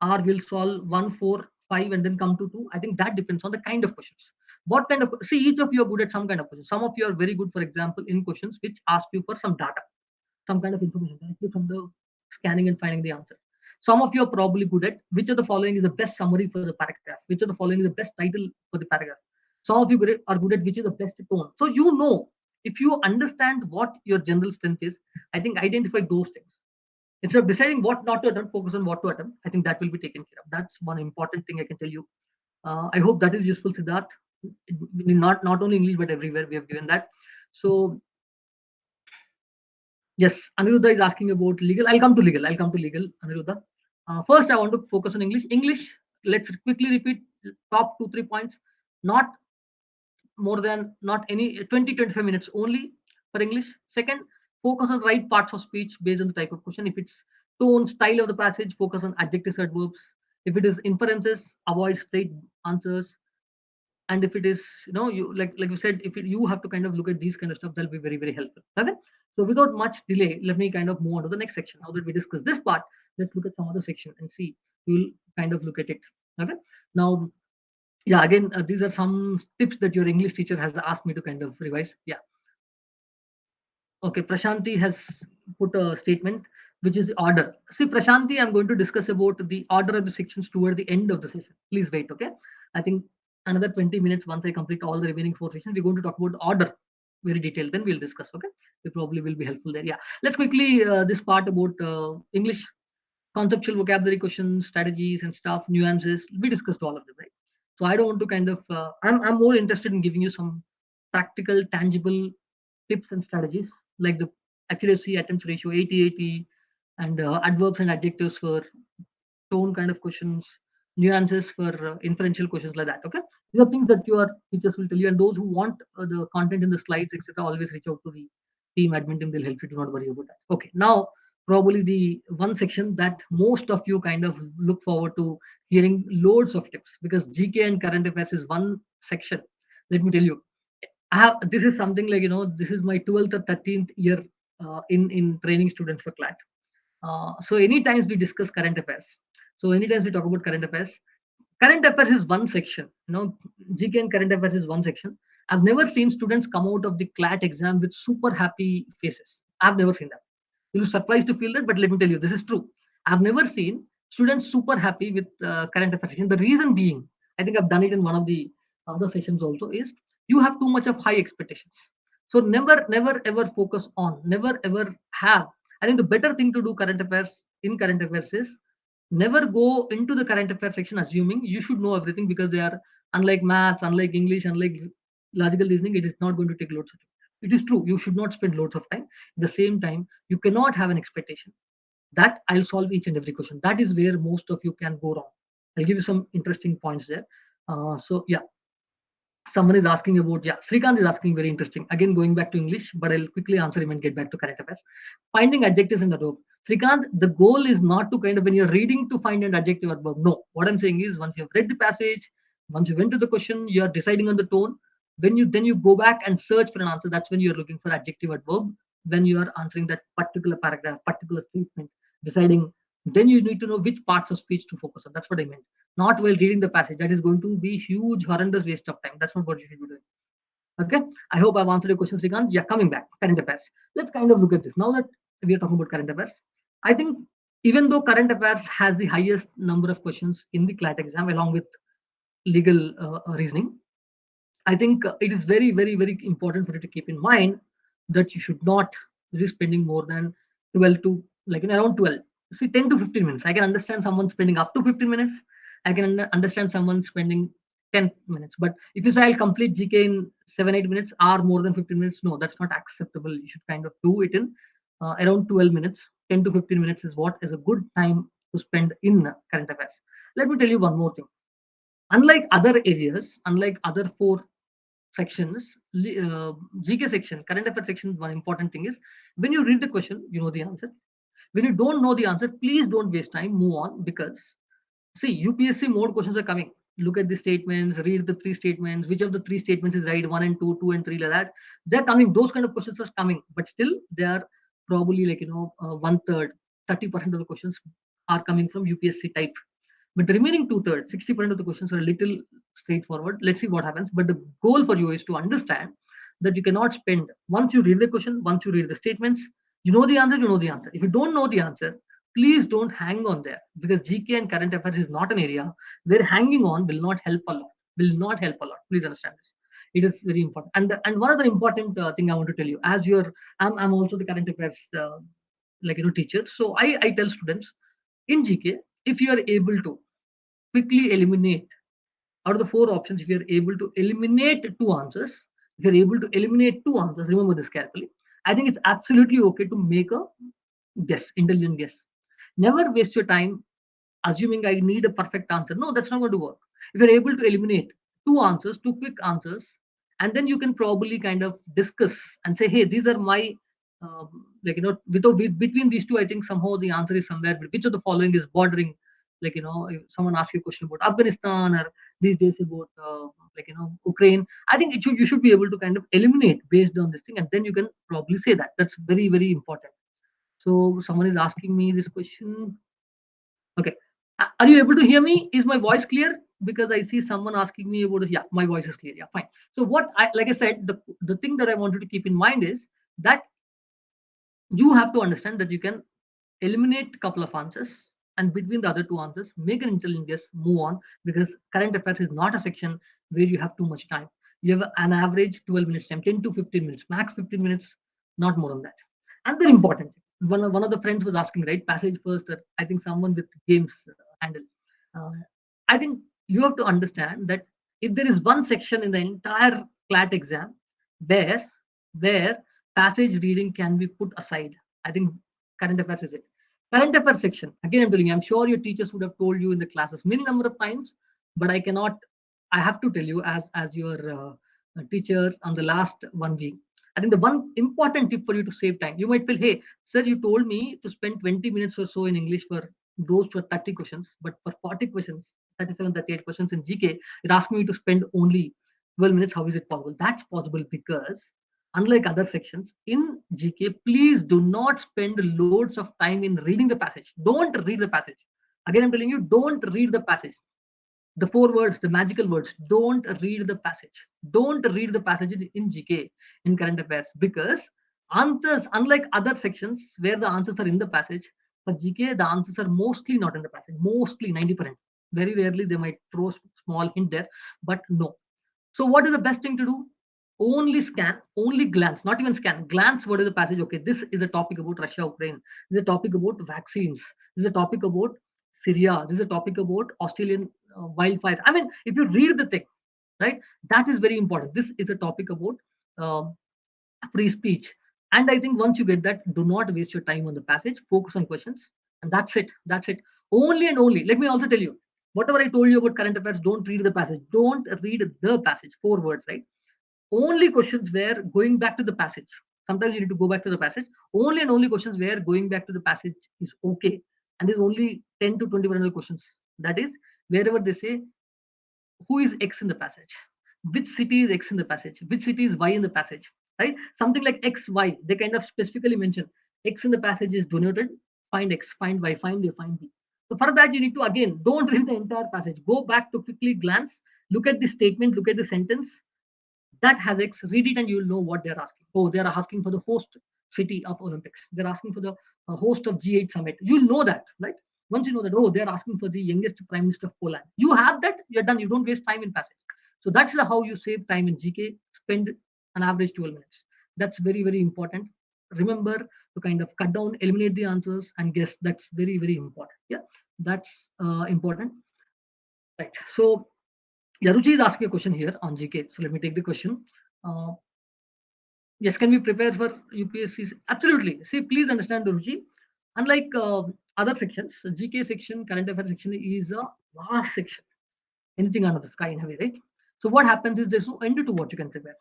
or will solve 1, 4, 5, and then come to 2? I think that depends on the kind of questions. What kind of see each of you are good at some kind of questions. Some of you are very good, for example, in questions which ask you for some data, some kind of information directly from the scanning and finding the answer. Some of you are probably good at which of the following is the best summary for the paragraph, which of the following is the best title for the paragraph. Some of you are good at which is the best tone. So you know, if you understand what your general strength is, I think identify those things. Instead of deciding what not to attempt, focus on what to attempt. I think that will be taken care of. That's one important thing I can tell you. I hope that is useful, Siddharth. Not only English but everywhere we have given that. So yes, Aniruddha is asking about legal. I'll come to legal. Aniruddha. First, I want to focus on English. English, let's quickly repeat top 2-3 points. Not more than, not any 20-25 minutes only for English. Second, focus on right parts of speech based on the type of question. If it's tone, style of the passage, focus on adjectives, adverbs. If it is inferences, avoid straight answers. And if it is, you like you said, if you have to kind of look at these kind of stuff, that'll be very, very helpful. Okay. So without much delay, let me kind of move on to the next section. Now that we discussed this part, let's look at some other section and see. We'll kind of look at it. Okay. Now, yeah, again, these are some tips that your English teacher has asked me to kind of revise. Yeah. Okay, Prashanti has put a statement, which is order. See, Prashanti, I'm going to discuss about the order of the sections toward the end of the session. Please wait, okay? I think another 20 minutes, once I complete all the remaining 4 sections, we're going to talk about order very detailed. Then we'll discuss, okay? It probably will be helpful there. Yeah, let's quickly, this part about English, conceptual vocabulary questions, strategies and stuff, nuances. We discussed all of them, right? So I don't want to kind of, I'm more interested in giving you some practical, tangible tips and strategies like the accuracy attempts ratio 80-80 and adverbs and adjectives for tone kind of questions, nuances for inferential questions like that. Okay, these are things that your teachers will tell you, and those who want the content in the slides, etc., always reach out to the team admin team. They'll help you. Do not worry about that. Okay, now probably the one section that most of you kind of look forward to hearing loads of tips, because GK and current affairs is one section. Let me tell you, I have, this is something like, this is my 12th or 13th year in training students for Clat. So any times we discuss current affairs. So anytime we talk about current affairs is one section. GK and current affairs is one section. I've never seen students come out of the Clat exam with super happy faces. I've never seen that. You'll be surprised to feel that, but let me tell you, this is true. I've never seen students super happy with current affairs section. The reason being, I think I've done it in one of the other sessions also, is you have too much of high expectations. So never ever focus on, never ever have. I think the better thing to do current affairs is never go into the current affairs section assuming you should know everything, because they are, unlike maths, unlike English, unlike logical reasoning, it is not going to take loads of time. It is true, you should not spend loads of time. At the same time, you cannot have an expectation that I'll solve each and every question. That is where most of you can go wrong. I'll give you some interesting points there. So yeah, someone is asking about, yeah, Srikanth is asking very interesting. Again, going back to English, but I'll quickly answer him and get back to current affairs. Finding adjectives in the verb. Srikanth, the goal is not to kind of, when you're reading, to find an adjective or verb. No, what I'm saying is, once you've read the passage, once you went to the question, you're deciding on the tone. When you then you go back and search for an answer, that's when you're looking for adjective or verb. When you are answering that particular paragraph, particular statement, deciding, then you need to know which parts of speech to focus on. That's what I meant. Not while reading the passage. That is going to be huge, horrendous waste of time. That's not what you should be doing. Okay. I hope I've answered your questions, Srikanth. Yeah, coming back. Current affairs. Let's kind of look at this. Now that we are talking about current affairs, I think even though current affairs has the highest number of questions in the Clat exam, along with legal reasoning, I think it is very, very, very important for you to keep in mind that you should not be spending more than 12 to, like, around 12. See, 10 to 15 minutes. I can understand someone spending up to 15 minutes. I can understand someone spending 10 minutes. But if you say I'll complete GK in 7, 8 minutes or more than 15 minutes, no, that's not acceptable. You should kind of do it in around 12 minutes. 10 to 15 minutes is what is a good time to spend in current affairs. Let me tell you one more thing. Unlike other areas, unlike other four sections, GK section, current affairs section, one important thing is, when you read the question, you know the answer. When you don't know the answer, please don't waste time, move on, because see, UPSC mode questions are coming. Look at the statements, read the three statements, which of the three statements is right, one and two, two and three, like that. They're coming, those kind of questions are coming, but still they are probably, like, one third, 30% of the questions are coming from UPSC type. But the remaining two-thirds, 60% of the questions are a little straightforward. Let's see what happens. But the goal for you is to understand that you cannot spend, once you read the question, once you read the statements, you know the answer, you know the answer. If you don't know the answer, please don't hang on there, because GK and current affairs is not an area where hanging on will not help a lot. Will not help a lot. Please understand this. It is very important. And one other important thing I want to tell you, as I'm also the current affairs teacher. So I tell students in GK, if you are able to quickly eliminate, out of the four options, if you're able to eliminate two answers, if you're able to eliminate two answers, remember this carefully. I think it's absolutely okay to make a guess, intelligent guess. Never waste your time assuming I need a perfect answer. No, that's not going to work. If you're able to eliminate two answers, two quick answers, and then you can probably kind of discuss and say, hey, these are my, between these two, I think somehow the answer is somewhere. Which of the following is bordering, if someone asks you a question about Afghanistan, or these days about, Ukraine, I think you should be able to kind of eliminate based on this thing, and then you can probably say that. That's very, very important. So someone is asking me this question. Okay. Are you able to hear me? Is my voice clear? Because I see someone asking me about this. Yeah, my voice is clear. Yeah, fine. So like I said, the thing that I wanted to keep in mind is that you have to understand that you can eliminate a couple of answers, and between the other two answers, make an intelligent guess, move on, because current affairs is not a section where you have too much time. You have an average 12 minutes time, 10 to 15 minutes, max 15 minutes, not more than that. And they're important. One of the friends was asking, right, passage first, or I think someone with games handle. Uh, I think you have to understand that if there is one section in the entire CLAT exam where where passage reading can be put aside, I think current affairs is it. Current affairs section, again, I'm telling you, I'm sure your teachers would have told you in the classes many number of times, but I cannot, I have to tell you as your teacher on the last 1 week. I think the one important tip for you to save time, you might feel, hey, sir, you told me to spend 20 minutes or so in English for those 30 questions, but for 40 questions, 37, 38 questions in GK, it asked me to spend only 12 minutes. How is it possible? That's possible because, unlike other sections in GK, please do not spend loads of time in reading the passage. Don't read the passage. Again, I'm telling you, don't read the passage. The four words, the magical words, don't read the passage. Don't read the passage in GK, in current affairs, because answers, unlike other sections where the answers are in the passage, for GK, the answers are mostly not in the passage, mostly 90%. Very rarely they might throw small hint there, but no. So what is the best thing to do? Only scan, only glance, not even scan. Glance, what is the passage? Okay, this is a topic about Russia, Ukraine. This is a topic about vaccines. This is a topic about Syria. This is a topic about Australian wildfires. I mean, if you read the thing, right, that is very important. This is a topic about um free speech. And I think once you get that, do not waste your time on the passage. Focus on questions, and that's it. That's it. Only and only. Let me also tell you, whatever I told you about current affairs, don't read the passage. Don't read the passage. 4 words, right? Only questions where going back to the passage. Sometimes you need to go back to the passage. Only and only questions where going back to the passage is okay. And there's only 10 to 20 questions. That is, wherever they say who is X in the passage, which city is X in the passage, which city is Y in the passage, right? Something like X, Y, they kind of specifically mention X in the passage is denoted, find X, find Y, find A, find B. So for that, you need to again, don't read the entire passage. Go back to quickly glance, look at the statement, look at the sentence, that has X, read it and you'll know what they're asking. Oh, they're asking for the host city of Olympics. They're asking for the host of G8 summit. You'll know that, right? Once you know that, oh, they're asking for the youngest prime minister of Poland. You have that, you're done. You don't waste time in passage. So that's how you save time in GK. Spend an average 12 minutes. That's very, very important. Remember to kind of cut down, eliminate the answers, and guess. That's very, very important. Yeah, that's important. Right. So Yaruchi is asking a question here on GK. So let me take the question. Uh, yes, can we prepare for UPSC? Absolutely. See, please understand, Ruchi. Unlike other sections, GK section, current affairs section is a vast section. Anything under the sky in a way, right? So what happens is there's no end to what you can prepare.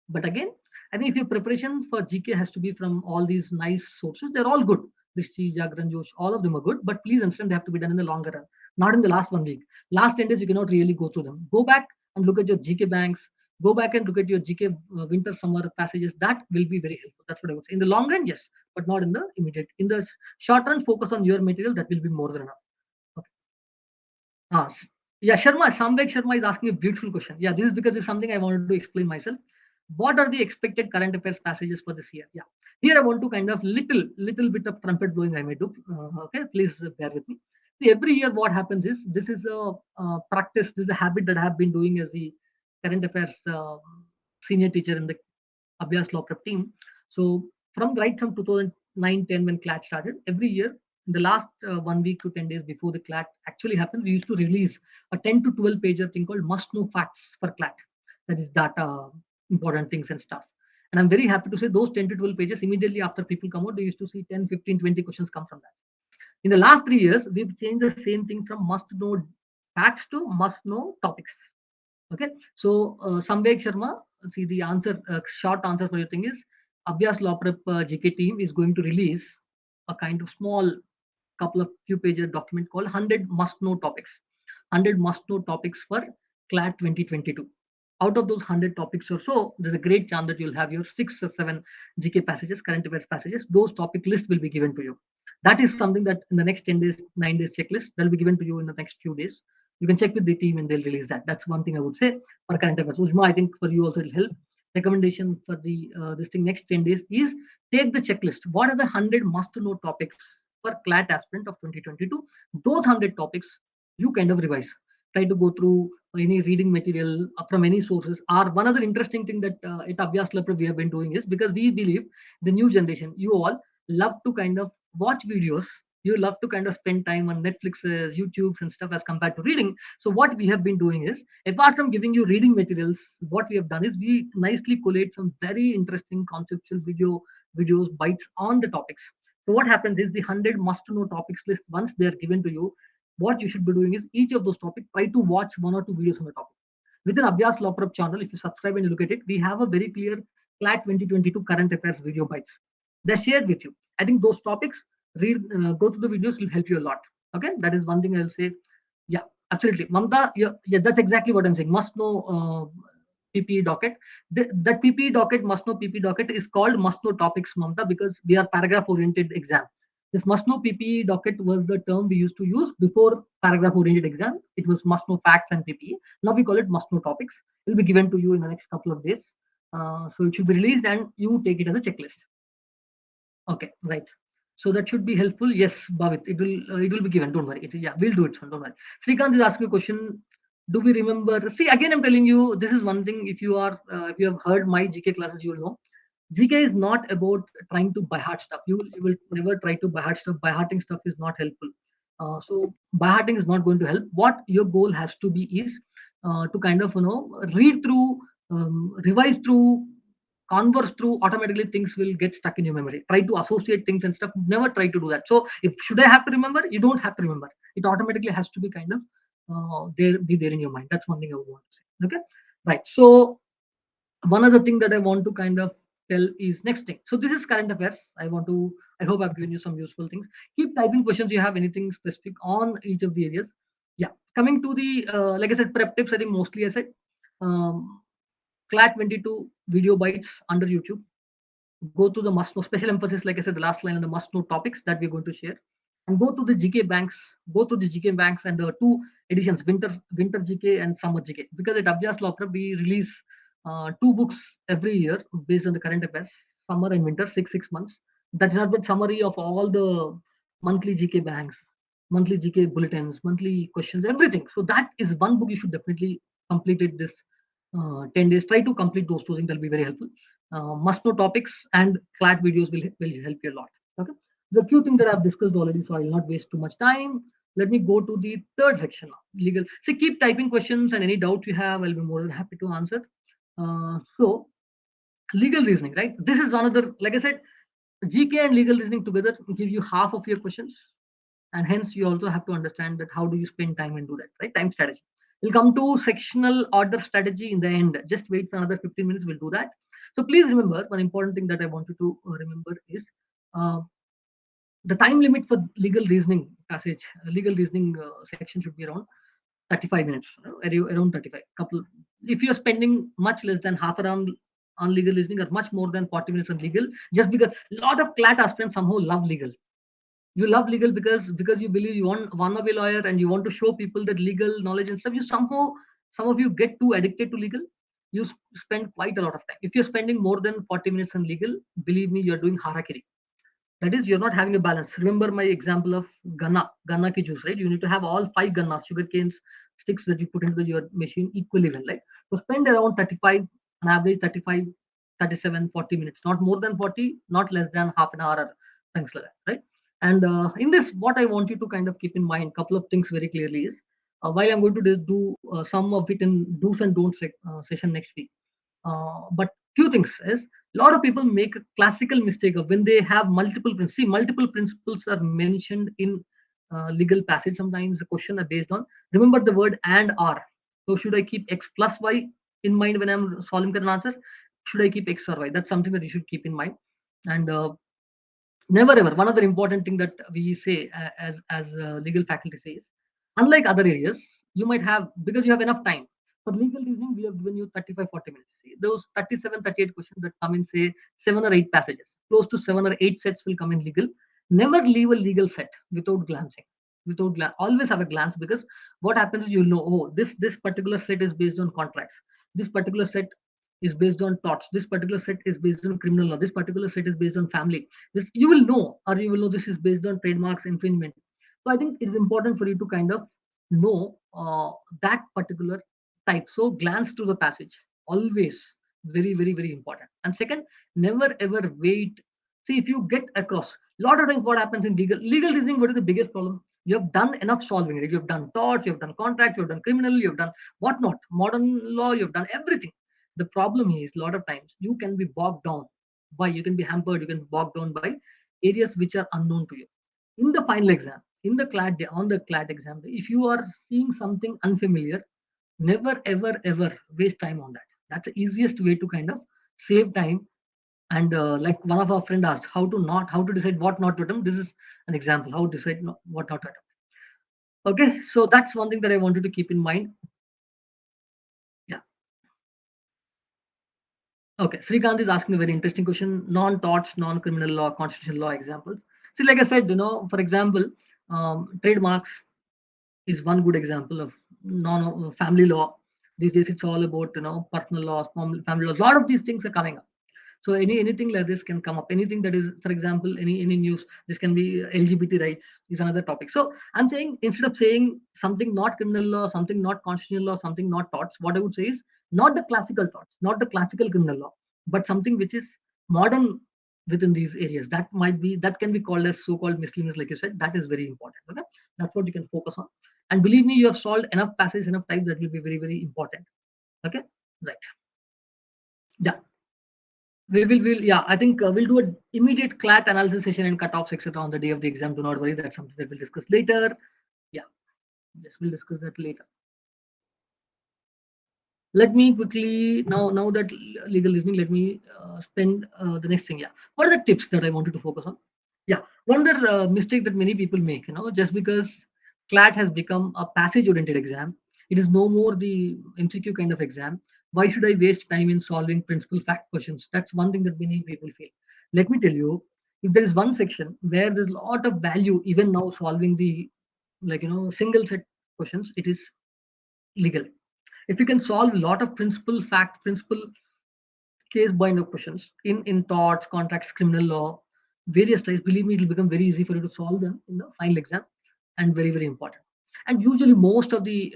But again, I think if your preparation for GK has to be from all these nice sources, they're all good. Dishti, Jagran, Josh, all of them are good. But please understand they have to be done in the longer run, not in the last 1 week. Last 10 days, you cannot really go through them. Go back and look at your GK banks. Go back and look at your GK winter, summer passages. That will be very helpful. That's what I would say. In the long run, yes, but not in the immediate. In the short run, focus on your material. That will be more than enough. Okay. Ah, yeah, Sharma, Samvek Sharma is asking a beautiful question. Yeah, this is because it's something I wanted to explain myself. What are the expected current affairs passages for this year? Yeah, here I want to kind of little bit of trumpet blowing I may do. Okay, please bear with me. See, every year what happens is this is a practice, this is a habit that I have been doing as the current affairs senior teacher in the Abhyaas LawPrep team. So from 2009-10 when Clat started, every year in the last 1 week to 10 days before the Clat actually happens, we used to release a 10 to 12 pager thing called must know facts for Clat. That is data, important things and stuff. And I'm very happy to say those 10 to 12 pages immediately after people come out, they used to see 10, 15, 20 questions come from that. In the last 3 years, we've changed the same thing from must know facts to must know topics. Okay, so Samvek Sharma, see the answer, short answer for your thing is Abhyaas LawPrep GK team is going to release a kind of small couple of few pager document called 100 must know topics. 100 must know topics for Clat 2022. Out of those 100 topics or so, there's a great chance that you'll have your 6 or 7 GK passages, current affairs passages. Those topic list will be given to you. That is something that in the next 10 days, 9 days checklist, that will be given to you in the next few days. You can check with the team and they'll release that. That's one thing I would say for current affairs. Ujma, I think for you also it'll help. Recommendation for the this thing next 10 days is take the checklist. What are the 100 must know topics for Clat aspirant of 2022? Those 100 topics you kind of revise. Try to go through any reading material from any sources. Or one other interesting thing that at Abhyaas LawPrep we have been doing is because we believe the new generation, you all love to kind of watch videos. You love to kind of spend time on Netflix, YouTubes, and stuff as compared to reading. So what we have been doing is, apart from giving you reading materials, what we have done is we nicely collate some very interesting conceptual videos, bites on the topics. So what happens is the 100 must-know topics list. Once they are given to you, what you should be doing is each of those topics try to watch 1 or 2 videos on the topic. Within Abhyaas LawPrep channel, if you subscribe and you look at it, we have a very clear Clat 2022 current affairs video bites. They're shared with you. I think those topics, go through the videos will help you a lot. Okay, that is one thing I'll say. Yeah, absolutely. Mamta, yeah, that's exactly what I'm saying. Must know PPE docket. That PPE docket, must know PPE docket is called must know topics, Mamta, because we are paragraph oriented exam. This must know PPE docket was the term we used to use before paragraph oriented exam. It was must know facts and PPE. Now we call it must know topics. It will be given to you in the next couple of days. So it should be released and you take it as a checklist. Okay, right. So that should be helpful. Yes, Bhavit, it will be given. Don't worry. Yeah, we'll do it, son. Don't worry. Srikanth is asking a question. Do we remember? See, again, I'm telling you, this is one thing. If you have heard my GK classes, you will know. GK is not about trying to buy heart stuff. You will never try to buy heart stuff. By hearting stuff is not helpful. So by hearting is not going to help. What your goal has to be is to kind of read through, revise through, converse through. Automatically things will get stuck in your memory. Try to associate things and stuff. Never try to do that. So if should I have to remember, you don't have to remember. It automatically has to be kind of there in your mind. That's one thing I would want to say. Okay, right. So one other thing that I want to kind of tell is next thing. So this is current affairs. I hope I've given you some useful things. Keep typing questions. You have anything specific on each of the areas. Yeah. Coming to the like I said, prep tips. I think mostly I said Clat 22 video bites under YouTube. Go to the must know, special emphasis, like I said, the last line on the must know topics that we're going to share. And go to the GK banks, and two editions, winter GK and summer GK. Because at Abhyaas LawPrep, we release two books every year based on the current affairs, summer and winter, six months. That is not the summary of all the monthly GK banks, monthly GK bulletins, monthly questions, everything. So that is one book you should definitely complete it this 10 days. Try to complete those two things. That'll be very helpful. Must know topics and flat videos will help you a lot. Okay. The few things that I've discussed already, so I will not waste too much time. Let me go to the third section now. Legal. So keep typing questions and any doubts you have, I'll be more than happy to answer. So legal reasoning, right? This is another, like I said, GK and legal reasoning together give you half of your questions, and hence you also have to understand that how do you spend time and do that, right? Time strategy. We'll come to sectional order strategy in the end. Just wait for another 15 minutes. We'll do that. So please remember, one important thing that I want you to remember is uh, the time limit for legal reasoning passage, legal reasoning section should be around 35 minutes, around 35. Couple. If you're spending much less than half around on legal reasoning or much more than 40 minutes on legal, just because a lot of CLAT aspirants somehow love legal. You love legal because you believe you want to be a lawyer and you want to show people that legal knowledge and stuff. You somehow, some of you get too addicted to legal. You spend quite a lot of time. If you're spending more than 40 minutes on legal, believe me, you're doing harakiri. That is, you're not having a balance. Remember my example of ganna ki juice, right? You need to have all five gannas, sugar canes, sticks that you put into your machine equally well, right? So spend around 35, an average 35, 37, 40 minutes, not more than 40, not less than half an hour or things like that, right? And in this, what I want you to kind of keep in mind, couple of things very clearly is, while I'm going to do some of it in do's and don'ts session next week. But few things is, a lot of people make a classical mistake of when they have multiple principles. See, multiple principles are mentioned in legal passage. Sometimes the question are based on, remember the word and or. So should I keep x plus y in mind when I'm solving an answer? Should I keep x or y? That's something that you should keep in mind. And never ever, one other important thing that we say as legal faculty says, unlike other areas, you might have, because you have enough time for legal reasoning, we have given you 35 40 minutes. See, those 37 38 questions that come in, say 7 or 8 passages, close to 7 or 8 sets will come in legal. Never leave a legal set without glancing, always have a glance, because what happens is, you'll know, oh, this particular set is based on contracts, this particular set is based on torts, this particular set is based on criminal law, this particular set is based on family. This you will know, or you will know this is based on trademarks infringement. So I think it is important for you to kind of know that particular type. So glance through the passage, always, very very very important. And second, never ever wait. See, if you get across, a lot of times what happens in legal reasoning, what is the biggest problem? You have done enough solving, right? You have done torts, you have done contracts, you have done criminal, you have done whatnot, modern law, you have done everything. The problem is, a lot of times you can be bogged down by, you can be hampered, you can be bogged down by areas which are unknown to you. In the final exam, in the CLAT, on the CLAT exam, if you are seeing something unfamiliar, never ever ever waste time on that. That's the easiest way to kind of save time. And like one of our friend asked, how to decide what not to attempt. This is an example, how to decide what not to attempt. Okay, so that's one thing that I wanted to keep in mind. Yeah. Okay, Srikanth is asking a very interesting question. Non-torts, non-criminal law, constitutional law examples. See, like I said, for example, trademarks is one good example of non family law. These days, it's all about personal laws, family laws. A lot of these things are coming up. So anything like this can come up. Anything that is, for example, any news. This can be LGBT rights is another topic. So I'm saying instead of saying something not criminal law, something not constitutional law, something not torts, what I would say is not the classical torts, not the classical criminal law, but something which is modern within these areas. That can be called as so-called miscellaneous, like you said. That is very important. Okay, that's what you can focus on. And believe me, you have solved enough passages, enough types that will be very, very important. Okay, right. Yeah, yeah, I think we'll do an immediate clat analysis session and cutoffs, etc. on the day of the exam. Do not worry, that's something that we'll discuss later. Yeah, yes, we'll discuss that later. Let me quickly now that legal listening, let me spend the next thing. Yeah, what are the tips that I wanted to focus on? Yeah, one other mistake that many people make, just because clat has become a passage oriented exam, it is no more the MCQ kind of exam. Why should I waste time in solving principal fact questions? That's one thing that many people feel. Let me tell you, if there is one section where there's a lot of value even now solving the, like, single set questions, it is legal. If you can solve a lot of principle case bind of questions in torts, contracts, criminal law, various types, believe me, it will become very easy for you to solve them in the final exam, and very, very important. And usually most of the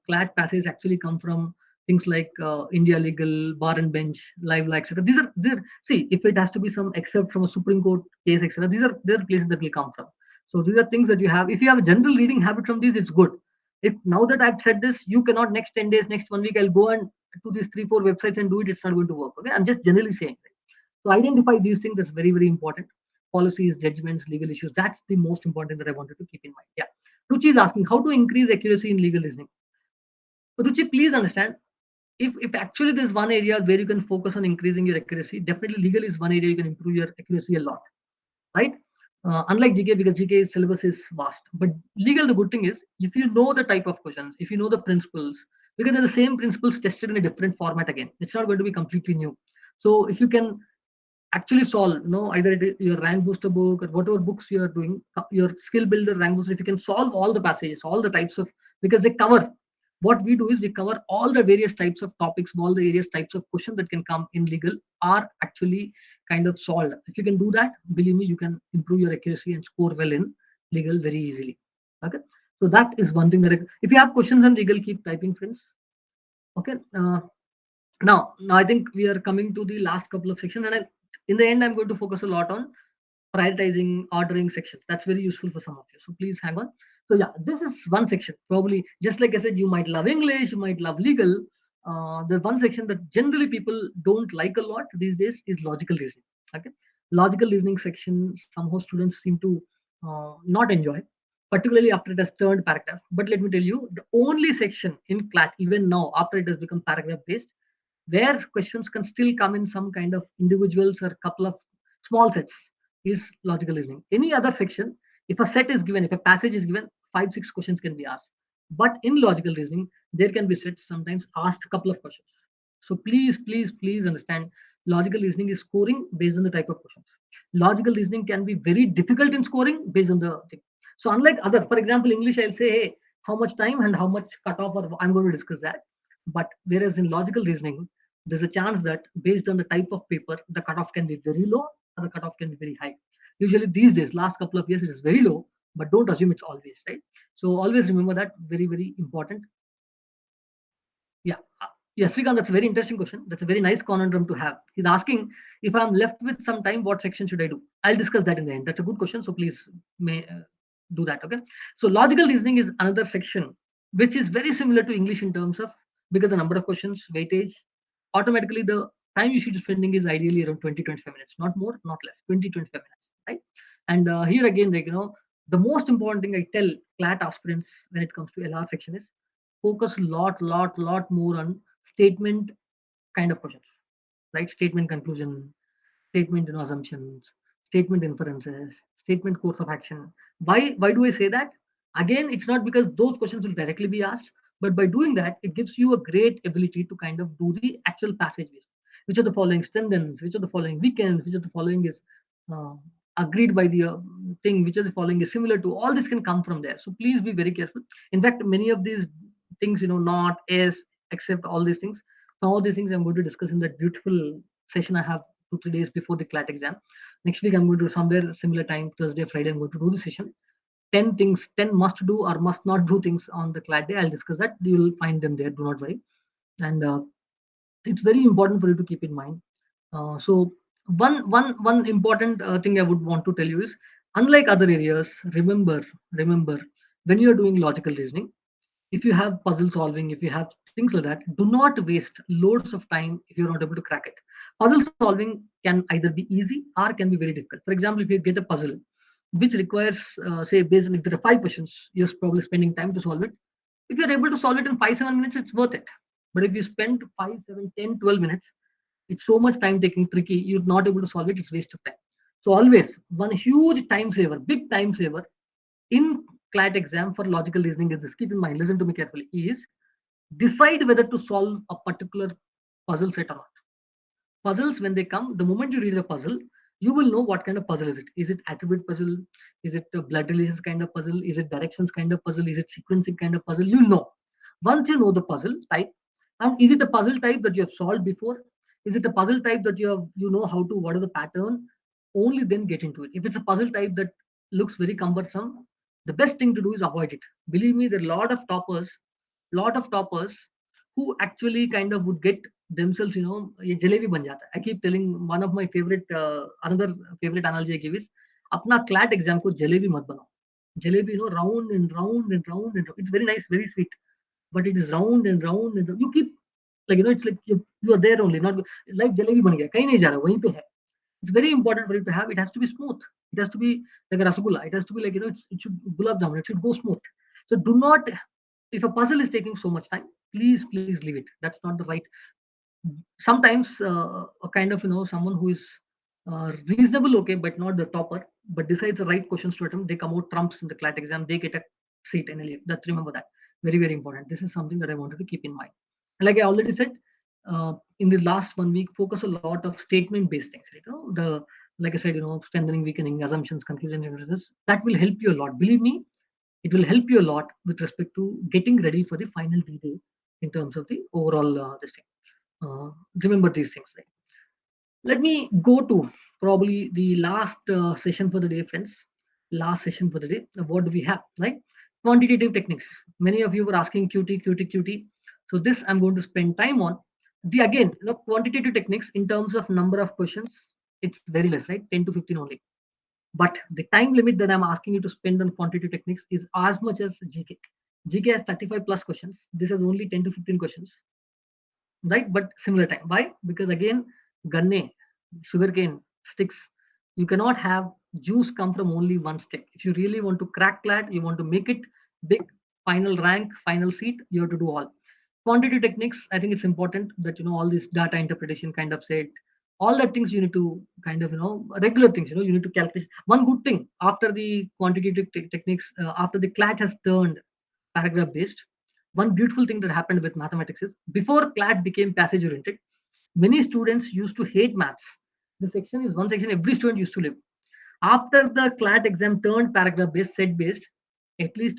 clat passages actually come from things like India legal, bar and bench, live law, etc. These are see, if it has to be some excerpt from a Supreme Court case, etc. These are places that will come from. So these are things that you have. If you have a general reading habit from these, it's good. If now that I've said this, you cannot next 10 days, next 1 week, I'll go and to these 3, 4 websites and do it, it's not going to work. Okay, I'm just generally saying. So identify these things. That's very, very important. Policies, judgments, legal issues. That's the most important that I wanted to keep in mind. Yeah. Ruchi is asking how to increase accuracy in legal listening. Ruchi, please understand, if actually there's one area where you can focus on increasing your accuracy, definitely legal is one area you can improve your accuracy a lot, right? Unlike GK, because GK syllabus is vast, but legal, the good thing is if you know the type of questions, if you know the principles, because they're the same principles tested in a different format again, it's not going to be completely new. So if you can actually solve, either your rank booster book or whatever books you are doing, your skill builder, rank booster, if you can solve all the passages, all the types of, because they cover, what we do is we cover all the various types of topics, all the various types of questions that can come in legal are actually kind of solved. If you can do that, believe me, you can improve your accuracy and score well in legal very easily. Okay, so that is one thing that if you have questions on legal, keep typing, friends. Okay, now I think we are coming to the last couple of sections, and in the end, I'm going to focus a lot on prioritizing, ordering sections. That's very useful for some of you. So please hang on. So yeah, this is one section. Probably just like I said, you might love English, you might love legal. The one section that generally people don't like a lot these days is logical reasoning. Okay, logical reasoning section somehow students seem to not enjoy, particularly after it has turned paragraph. But let me tell you, the only section in CLAT even now after it has become paragraph based where questions can still come in some kind of individuals or couple of small sets is logical reasoning. Any other section, if a set is given, if a passage is given, 5, 6 questions can be asked. But in logical reasoning, there can be sets sometimes asked a couple of questions. So please, please, please understand, logical reasoning is scoring based on the type of questions. Logical reasoning can be very difficult in scoring based on the thing. So unlike other, for example, English, I'll say, hey, how much time and how much cutoff, or I'm going to discuss that. But whereas in logical reasoning, there's a chance that based on the type of paper, the cutoff can be very low or the cutoff can be very high. Usually these days, last couple of years, it is very low, but don't assume it's always, right? So always remember that, very, very important. Yeah. Yes, Srikanth, that's a very interesting question. That's a very nice conundrum to have. He's asking, if I'm left with some time, what section should I do? I'll discuss that in the end. That's a good question. So please may do that. Okay. So logical reasoning is another section which is very similar to English in terms of, because the number of questions, weightage, automatically the time you should be spending is ideally around 20, 25 minutes, not more, not less, 20, 25 minutes, right? And here again, like, the most important thing I tell CLAT aspirants when it comes to LR section is focus lot more on statement kind of questions, right? Statement conclusion, statement assumptions, statement inferences, statement course of action. Why do I say that? Again, it's not because those questions will directly be asked, but by doing that, it gives you a great ability to kind of do the actual passages. Which of the following strengthens? Which of the following weakens? Which of the following is uh, agreed by the thing? Which of the following is similar to? All this can come from there. So please be very careful. In fact, many of these things, not, is, except all these things. Some of these things I'm going to discuss in that beautiful session I have 2 3 days before the CLAT exam. Next week I'm going to do somewhere similar time, Thursday, Friday. I'm going to do the session. 10 things, 10 must do or must not do things on the CLAT day. I'll discuss that. You'll find them there. Do not worry. And it's very important for you to keep in mind. So one important thing I would want to tell you is, unlike other areas, remember when you are doing logical reasoning, if you have puzzle solving, if you have things like that, do not waste loads of time if you're not able to crack it. Puzzle solving can either be easy or can be very difficult. For example, if you get a puzzle which requires, say, based on, if there are 5 questions, you're probably spending time to solve it. If you're able to solve it in 5 7 minutes, it's worth it. But if you spend 5 7 10 12 minutes, it's so much time taking, tricky, you're not able to solve it, it's waste of time. So always one huge time saver, big time saver in CLAT exam for logical reasoning is this. Keep in mind, listen to me carefully, is decide whether to solve a particular puzzle set or not. Puzzles, when they come, the moment you read the puzzle, you will know what kind of puzzle is it. Is it attribute puzzle? Is it a blood relations kind of puzzle? Is it directions kind of puzzle? Is it sequencing kind of puzzle? You'll know. Once you know the puzzle type, and is it a puzzle type that you have solved before? Is it a puzzle type that you know how to, what are the pattern? Only then get into it. If it's a puzzle type that looks very cumbersome, the best thing to do is avoid it. Believe me, there are a lot of toppers who actually kind of would get themselves, ये जलेबी बन जाता है. I keep telling, one of my favorite, another favorite analogy I give is, अपना CLAT exam को जलेबी मत बनाओ. Jalebi, round and round and round and round. It's very nice, very sweet, but it is round and round and round. You keep, like, it's like you are there only, not like jalebi बन गया, कहीं नहीं जा रहा, वहीं पे है. It's very important for it to have. It has to be smooth. It has to be like a rasgulla. It has to be like, it should gulab jamun. It should go smooth. So do not, if a puzzle is taking so much time, please leave it. That's not the right. Sometimes a kind of, someone who is reasonable, okay, but not the topper, but decides the right questions to attempt, they come out trumps in the CLAT exam, they get a seat in LA. That, remember that. Very, very important. This is something that I wanted to keep in mind. And like I already said, in the last 1 week, focus a lot of statement based things, right? The, like I said, strengthening, weakening, assumptions, conclusions, inferences, that will help you a lot. Believe me, it will help you a lot with respect to getting ready for the final D-Day in terms of the overall this thing. Remember these things, right? Let me go to probably the last session for the day, friends. Last session for the day. What do we have, right? Quantitative techniques. Many of you were asking QT. So this I'm going to spend time on. The, again, quantitative techniques in terms of number of questions, it's very less, right? 10 to 15 only. But the time limit that I'm asking you to spend on quantitative techniques is as much as GK. GK has 35 plus questions. This has only 10 to 15 questions, right? But similar time. Why? Because again, ganne, sugarcane, sticks, you cannot have juice come from only one stick. If you really want to crack CLAT, you want to make it big, final rank, final seat, you have to do all. Quantitative techniques, I think it's important that, all this data interpretation kind of set, all that things you need to kind of, regular things, you need to calculate. One good thing after the quantitative techniques, after the CLAT has turned paragraph based, one beautiful thing that happened with mathematics is, before CLAT became passage oriented, many students used to hate maths. The section is one section every student used to live. After the CLAT exam turned paragraph based, set based, at least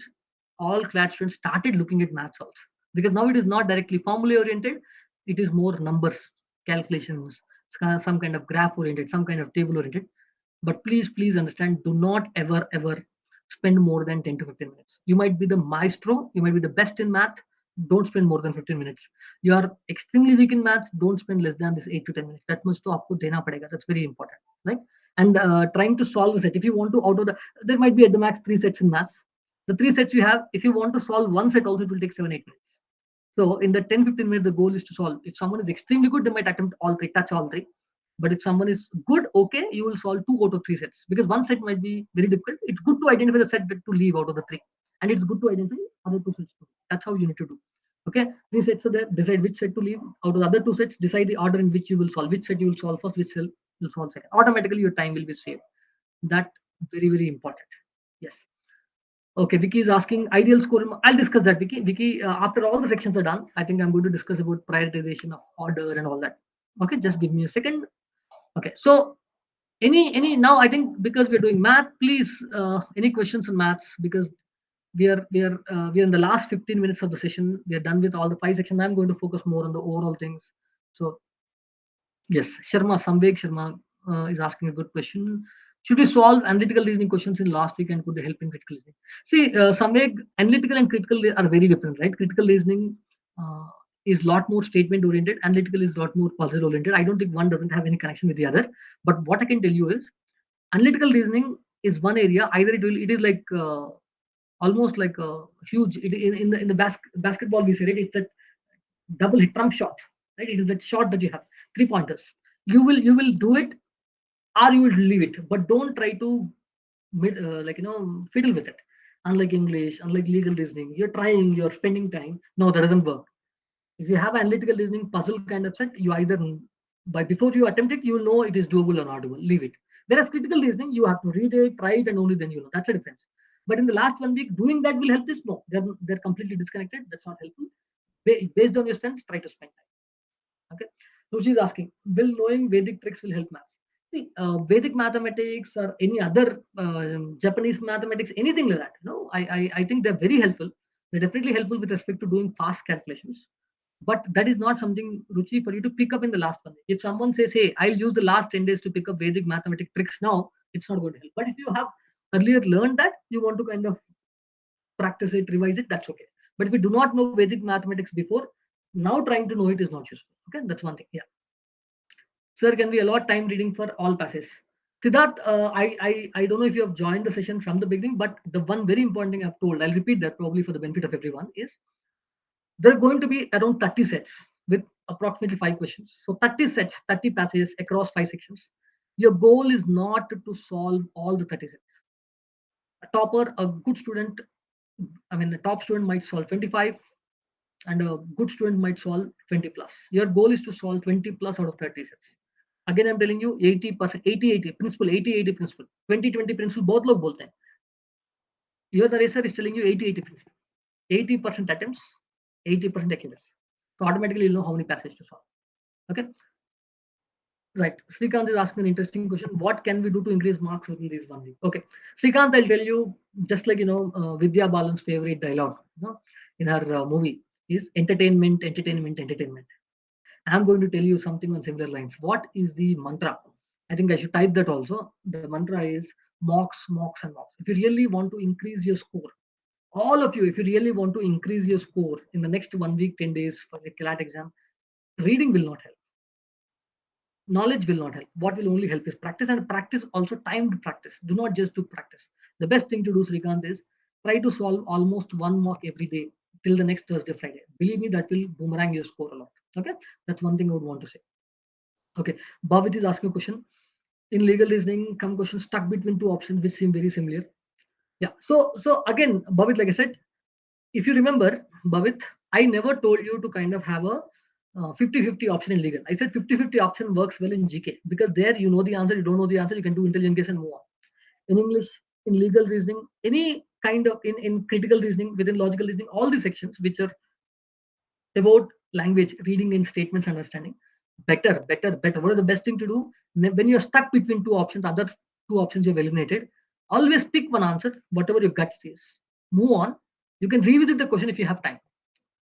all CLAT students started looking at maths also. Because now it is not directly formula oriented, it is more numbers, calculations, some kind of graph oriented, some kind of table oriented. But please understand, do not ever spend more than 10 to 15 minutes. You might be the maestro, you might be the best in math, don't spend more than 15 minutes. You are extremely weak in maths, don't spend less than this 8 to 10 minutes. That much to aapko dena padega. That's very important, right? And trying to solve a set, if you want to, out of the, there might be at the max 3 sets in maths. The 3 sets you have, if you want to solve one set also, it will take 7 8 minutes. So in the 10 15 minutes, the goal is to solve. If someone is extremely good, they might attempt all three, touch all three. But if someone is good, okay, you will solve 2 out of 3 sets, because one set might be very difficult. It's good to identify the set to leave out of the 3, and it's good to identify other 2 sets too. That's how you need to do. Okay, 3 sets are there. Decide which set to leave out of the other 2 sets. Decide the order in which you will solve. Which set you will solve first, which set you will solve second. Automatically, your time will be saved. That very important. Yes. Okay, Vicky is asking ideal score. I'll discuss that, Vicky. Vicky, after all the sections are done, I think I'm going to discuss about prioritization of order and all that. Okay, just give me a second. Okay, so any now, I think because we're doing math, please, any questions on maths, because we are in the last 15 minutes of the session. We are done with all the 5 sections. I'm going to focus more on the overall things. So Yes, Sharma, Samveg Sharma is asking a good question. Should we solve analytical reasoning questions in last week and could they help in critical reasoning? See, Samveg, analytical and critical are very different, right? Critical reasoning uh, is a lot more statement oriented. Analytical is a lot more puzzle oriented. I don't think one doesn't have any connection with the other. But what I can tell you is analytical reasoning is one area. Either it is like almost like a huge in the basketball we say it. It's that double hit trump shot, right? It is that shot that you have 3 pointers. You will do it or you will leave it, but don't try to fiddle with it. Unlike English, unlike legal reasoning, you're trying, you're spending time. No, that doesn't work. If you have analytical reasoning puzzle kind of set, you either by before you attempt it, you know it is doable or not doable. Leave it. Whereas critical reasoning, you have to read it, try it, and only then you know. That's a difference. But in the last 1 week, doing that will help this. No, they're completely disconnected. That's not helpful. Based on your strengths, try to spend time. Okay. So she's asking, will knowing Vedic tricks will help maths? See, Vedic mathematics or any other Japanese mathematics, anything like that. No, I think they're very helpful. They're definitely helpful with respect to doing fast calculations. But that is not something, Ruchi, for you to pick up in the last 1 week. If someone says, hey, I'll use the last 10 days to pick up Vedic mathematics tricks now, it's not going to help. But if you have earlier learned that, you want to kind of practice it, revise it, that's okay. But if you do not know Vedic mathematics before, now trying to know it is not useful. Okay, that's one thing. Yeah. Sir, can we allot time reading for all passes? Siddharth, I don't know if you have joined the session from the beginning, but the one very important thing I've told, I'll repeat that probably for the benefit of everyone, is there are going to be around 30 sets with approximately 5 questions. So 30 sets, 30 passages across 5 sections. Your goal is not to solve all the 30 sets. A topper, a good student, I mean, a top student might solve 25, and a good student might solve 20 plus. Your goal is to solve 20 plus out of 30 sets. Again, I'm telling you 80%, 80-80 principle, 80-80 principle, 20-20 principle, both लोग बोलते हैं. Your Naresh is telling you 80-80 principle. 80% attempts, 80% accuracy. So automatically you'll know how many passages to solve. Okay. Right. Srikanth is asking an interesting question. What can we do to increase marks within this 1 week? Okay. Srikanth, I'll tell you, just like, Vidya Balan's favorite dialogue, in her movie is entertainment, entertainment, entertainment. I'm going to tell you something on similar lines. What is the mantra? I think I should type that also. The mantra is mocks, mocks, and mocks. If you really want to increase your score, all of you, if you really want to increase your score in the next 1 week, 10 days for the Clat exam, reading will not help. Knowledge will not help. What will only help is practice, and practice also timed practice. Do not just do practice. The best thing to do, Srikanth, is try to solve almost one mock every day till the next Thursday, Friday. Believe me, that will boomerang your score a lot. Okay, that's one thing I would want to say. Okay, Bhavit is asking a question. In legal reasoning, come question stuck between two options which seem very similar. Yeah. So again, Bhavit, like I said, if you remember, Bhavit, I never told you to kind of have a 50-50 option in legal. I said 50-50 option works well in GK because there you know the answer, you don't know the answer, you can do intelligent guess and move on. In English, in legal reasoning, any kind of in critical reasoning, within logical reasoning, all these sections which are about language, reading in statements, understanding, better, better, better. What is the best thing to do? When you're stuck between two options, other two options you've eliminated, always pick one answer, whatever your gut says. Move on. You can revisit the question if you have time.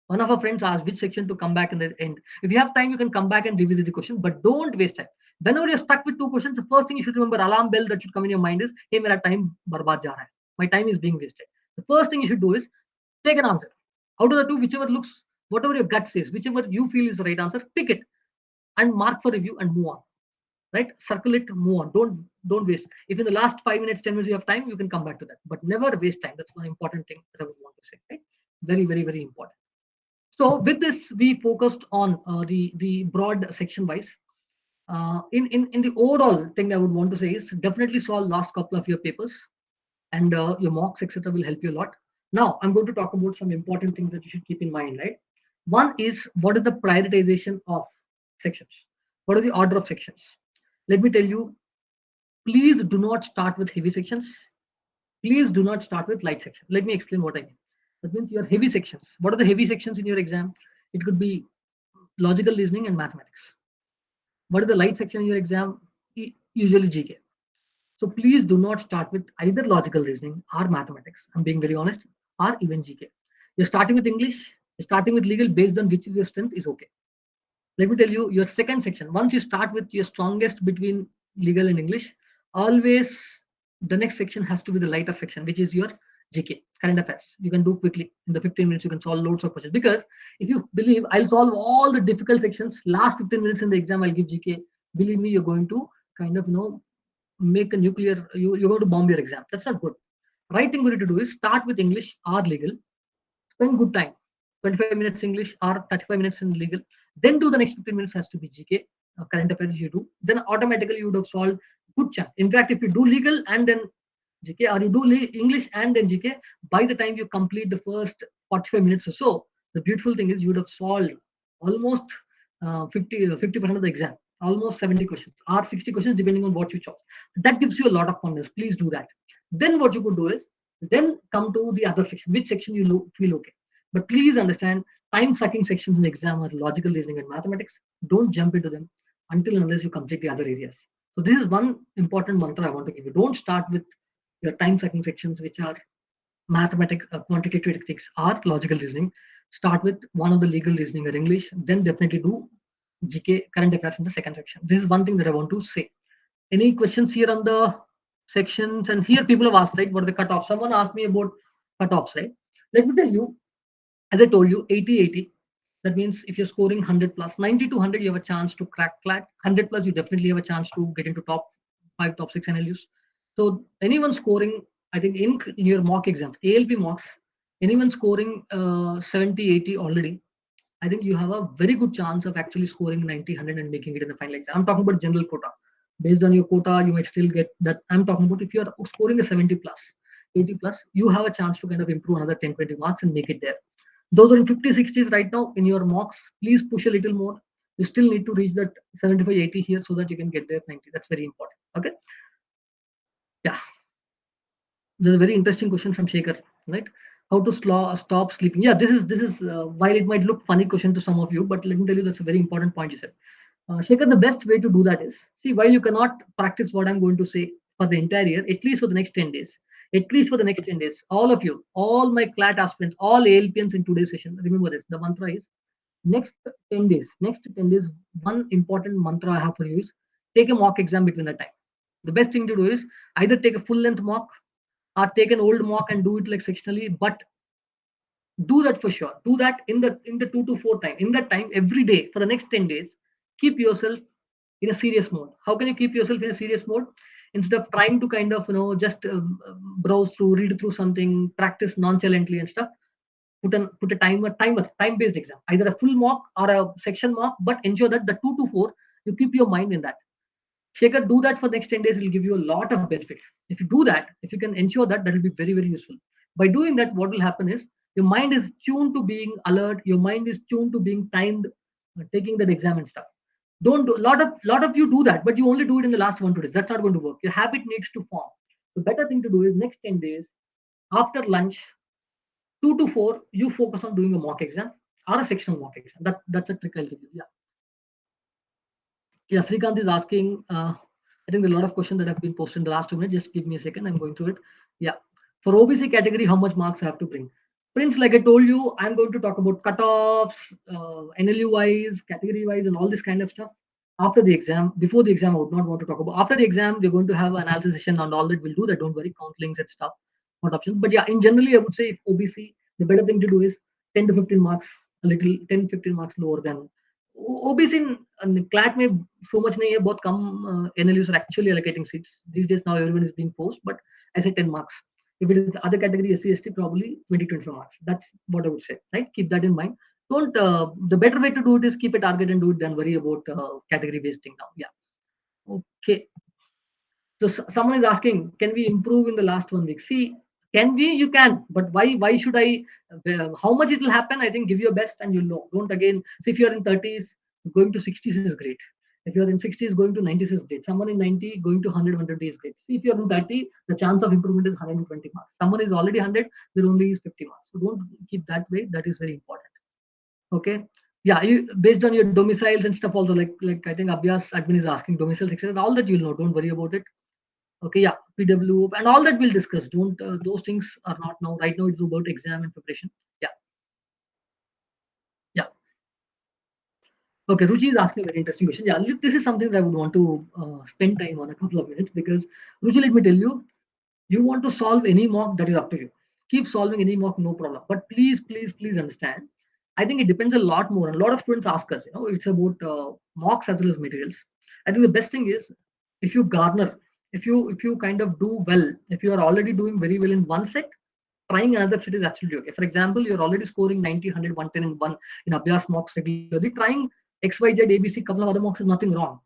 One of our friends asked which section to come back in the end. If you have time, you can come back and revisit the question, but don't waste time. Whenever you're stuck with two questions, the first thing you should remember, alarm bell that should come in your mind is, hey, mera time barbad ja raha hai. My time is being wasted. The first thing you should do is take an answer. Out of the two, whichever looks, whatever your gut says, whichever you feel is the right answer, pick it and mark for review and move on. Right? Circle it, move on. Don't waste. If in the last 5 minutes, 10 minutes you have time, you can come back to that. But never waste time. That's one important thing that I would want to say. Right? Very, very, very important. So with this, we focused on the broad section wise. In the overall thing I would want to say is definitely solve last couple of your papers, and your mocks etc. will help you a lot. Now I'm going to talk about some important things that you should keep in mind. Right, one is what is the prioritization of sections? What are the order of sections? Let me tell you. Please do not start with heavy sections. Please do not start with light section. Let me explain what I mean. That means your heavy sections. What are the heavy sections in your exam? It could be logical reasoning and mathematics. What is the light section in your exam? Usually GK. So please do not start with either logical reasoning or mathematics. I'm being very honest, or even GK. You're starting with English, you're starting with legal based on which your strength is okay. Let me tell you your second section. Once you start with your strongest between legal and English, always the next section has to be the lighter section, which is your GK, current affairs. You can do quickly in the 15 minutes. You can solve loads of questions, because if you believe I'll solve all the difficult sections last 15 minutes in the exam, I'll give GK. Believe me, you're going to kind of make a nuclear. You're going to bomb your exam. That's not good. Right thing we need to do is start with English or legal, spend good time, 25 minutes English or 35 minutes in legal, then do the next 15 minutes has to be GK, current affairs you do, then automatically you would have solved good chunk. In fact, if you do legal and then GK, or you do English and then GK, by the time you complete the first 45 minutes or so, the beautiful thing is you would have solved almost 50% of the exam, almost 70 questions or 60 questions, depending on what you chose. That gives you a lot of confidence. Please do that. Then what you could do is then come to the other section, which section you feel okay. But please understand, time sucking sections in the exam are logical reasoning and mathematics. Don't jump into them until and unless you complete the other areas. So this is one important mantra I want to give you. Don't start with your time sucking sections, which are mathematics, quantitative techniques, or logical reasoning. Start with one of the legal reasoning or English, then definitely do GK, current affairs in the second section. This is one thing that I want to say. Any questions here on the sections? And here people have asked, right, what are the cutoffs? Someone asked me about cutoffs, right? Let me tell you, as I told you, 80-80. That means if you're scoring 100 plus, 90 to 100, you have a chance to crack Clat. 100 plus, you definitely have a chance to get into top 5, top 6 NLUs. So anyone scoring, I think in your mock exams, ALP mocks, anyone scoring 70, 80 already, I think you have a very good chance of actually scoring 90, 100 and making it in the final exam. I'm talking about general quota. Based on your quota, you might still get that. I'm talking about if you're scoring a 70 plus, 80 plus, you have a chance to kind of improve another 10, 20 marks and make it there. Those are in 50, 60s right now in your mocks. Please push a little more. You still need to reach that 75, 80 here so that you can get there 90. That's very important. Okay. Yeah. There's a very interesting question from Shekhar, right? How to stop sleeping? Yeah, this is while it might look funny question to some of you, but let me tell you that's a very important point you said. Shekhar, the best way to do that is, see, while you cannot practice what I'm going to say for the entire year, at least for the next 10 days, at least for the next 10 days, all of you, all my Clat aspirants, all ALPNs in today's session, remember this. The mantra is next 10 days, one important mantra I have for you is take a mock exam between the time. The best thing to do is either take a full length mock or take an old mock and do it like sectionally, but do that for sure. Do that in the 2 to 4 time. In that time, every day for the next 10 days, keep yourself in a serious mode. How can you keep yourself in a serious mode? Instead of trying to kind of just browse through, read through something, practice nonchalantly and stuff. Put a time based exam, either a full mock or a section mock, but ensure that the 2 to 4 you keep your mind in that. Shekhar, do that for the next 10 days. It will give you a lot of benefit. If you do that, if you can ensure that, that will be very, very useful. By doing that, what will happen is your mind is tuned to being alert. Your mind is tuned to being timed, taking that exam and stuff. Don't do lot of you do that, but you only do it in the last 1 2 days. That's not going to work. Your habit needs to form. The better thing to do is next 10 days after lunch, 2 to 4, you focus on doing a mock exam or a sectional mock exam. That's a trick I'll give you. Yeah. Yeah, Srikanth is asking, I think there are a lot of questions that have been posted in the last 2 minutes. Just give me a second. I'm going through it. Yeah. For OBC category, how much marks I have to bring? Prince, like I told you, I'm going to talk about cutoffs, NLU wise, category wise, and all this kind of stuff after the exam. Before the exam, I would not want to talk about. After the exam, we're going to have an analysis session on all that. We'll do that. Don't worry, count links and stuff, what options. But yeah, in generally, I would say if OBC, the better thing to do is 10 to 15 marks, a little 10, 15 marks lower than OBC CLAT में so much नहीं है बहुत कम NLUs are actually allocating seats these days. Now everyone is being forced, but I say 10 marks. If it is other category SC ST, probably 20-24 marks. That's what I would say, right? Keep that in mind. Don't the better way to do it is keep a target and do it than worry about category based thing now. Yeah. Okay. So someone is asking, can we improve in the last 1 week? See, can we? You can, but why? Why should I? How much it will happen? I think give your best and you'll know. Don't again. See, if you're in 30s, going to 60s is great. If you're in 60s, going to 90s is great. Someone in 90 going to 100, 120 is great. See, if you're in 30, the chance of improvement is 120 marks. Someone is already 100, there only is 50 marks. So don't keep that way. That is very important. Okay. Yeah, you based on your domiciles and stuff also like I think Abhyaas admin is asking domiciles, etc. All that you'll know. Don't worry about it. Okay, yeah, PW and all that we'll discuss. Don't those things are not now. Right now, it's about exam and preparation. Yeah, yeah. Okay, Ruchi is asking a very interesting question. Yeah, look, this is something that I would want to spend time on a couple of minutes because, Ruchi, let me tell you, you want to solve any mock, that is up to you. Keep solving any mock, no problem. But please, please, please understand. I think it depends a lot more. And a lot of students ask us, it's about mocks as well as materials. I think the best thing is if you garner, if you kind of do well, if you are already doing very well in one set, trying another set is absolutely okay. For example, you're already scoring 90, 100, 110 in one in Abhyaas mocks regularly. Trying XYZ, ABC, couple of other mocks is nothing wrong.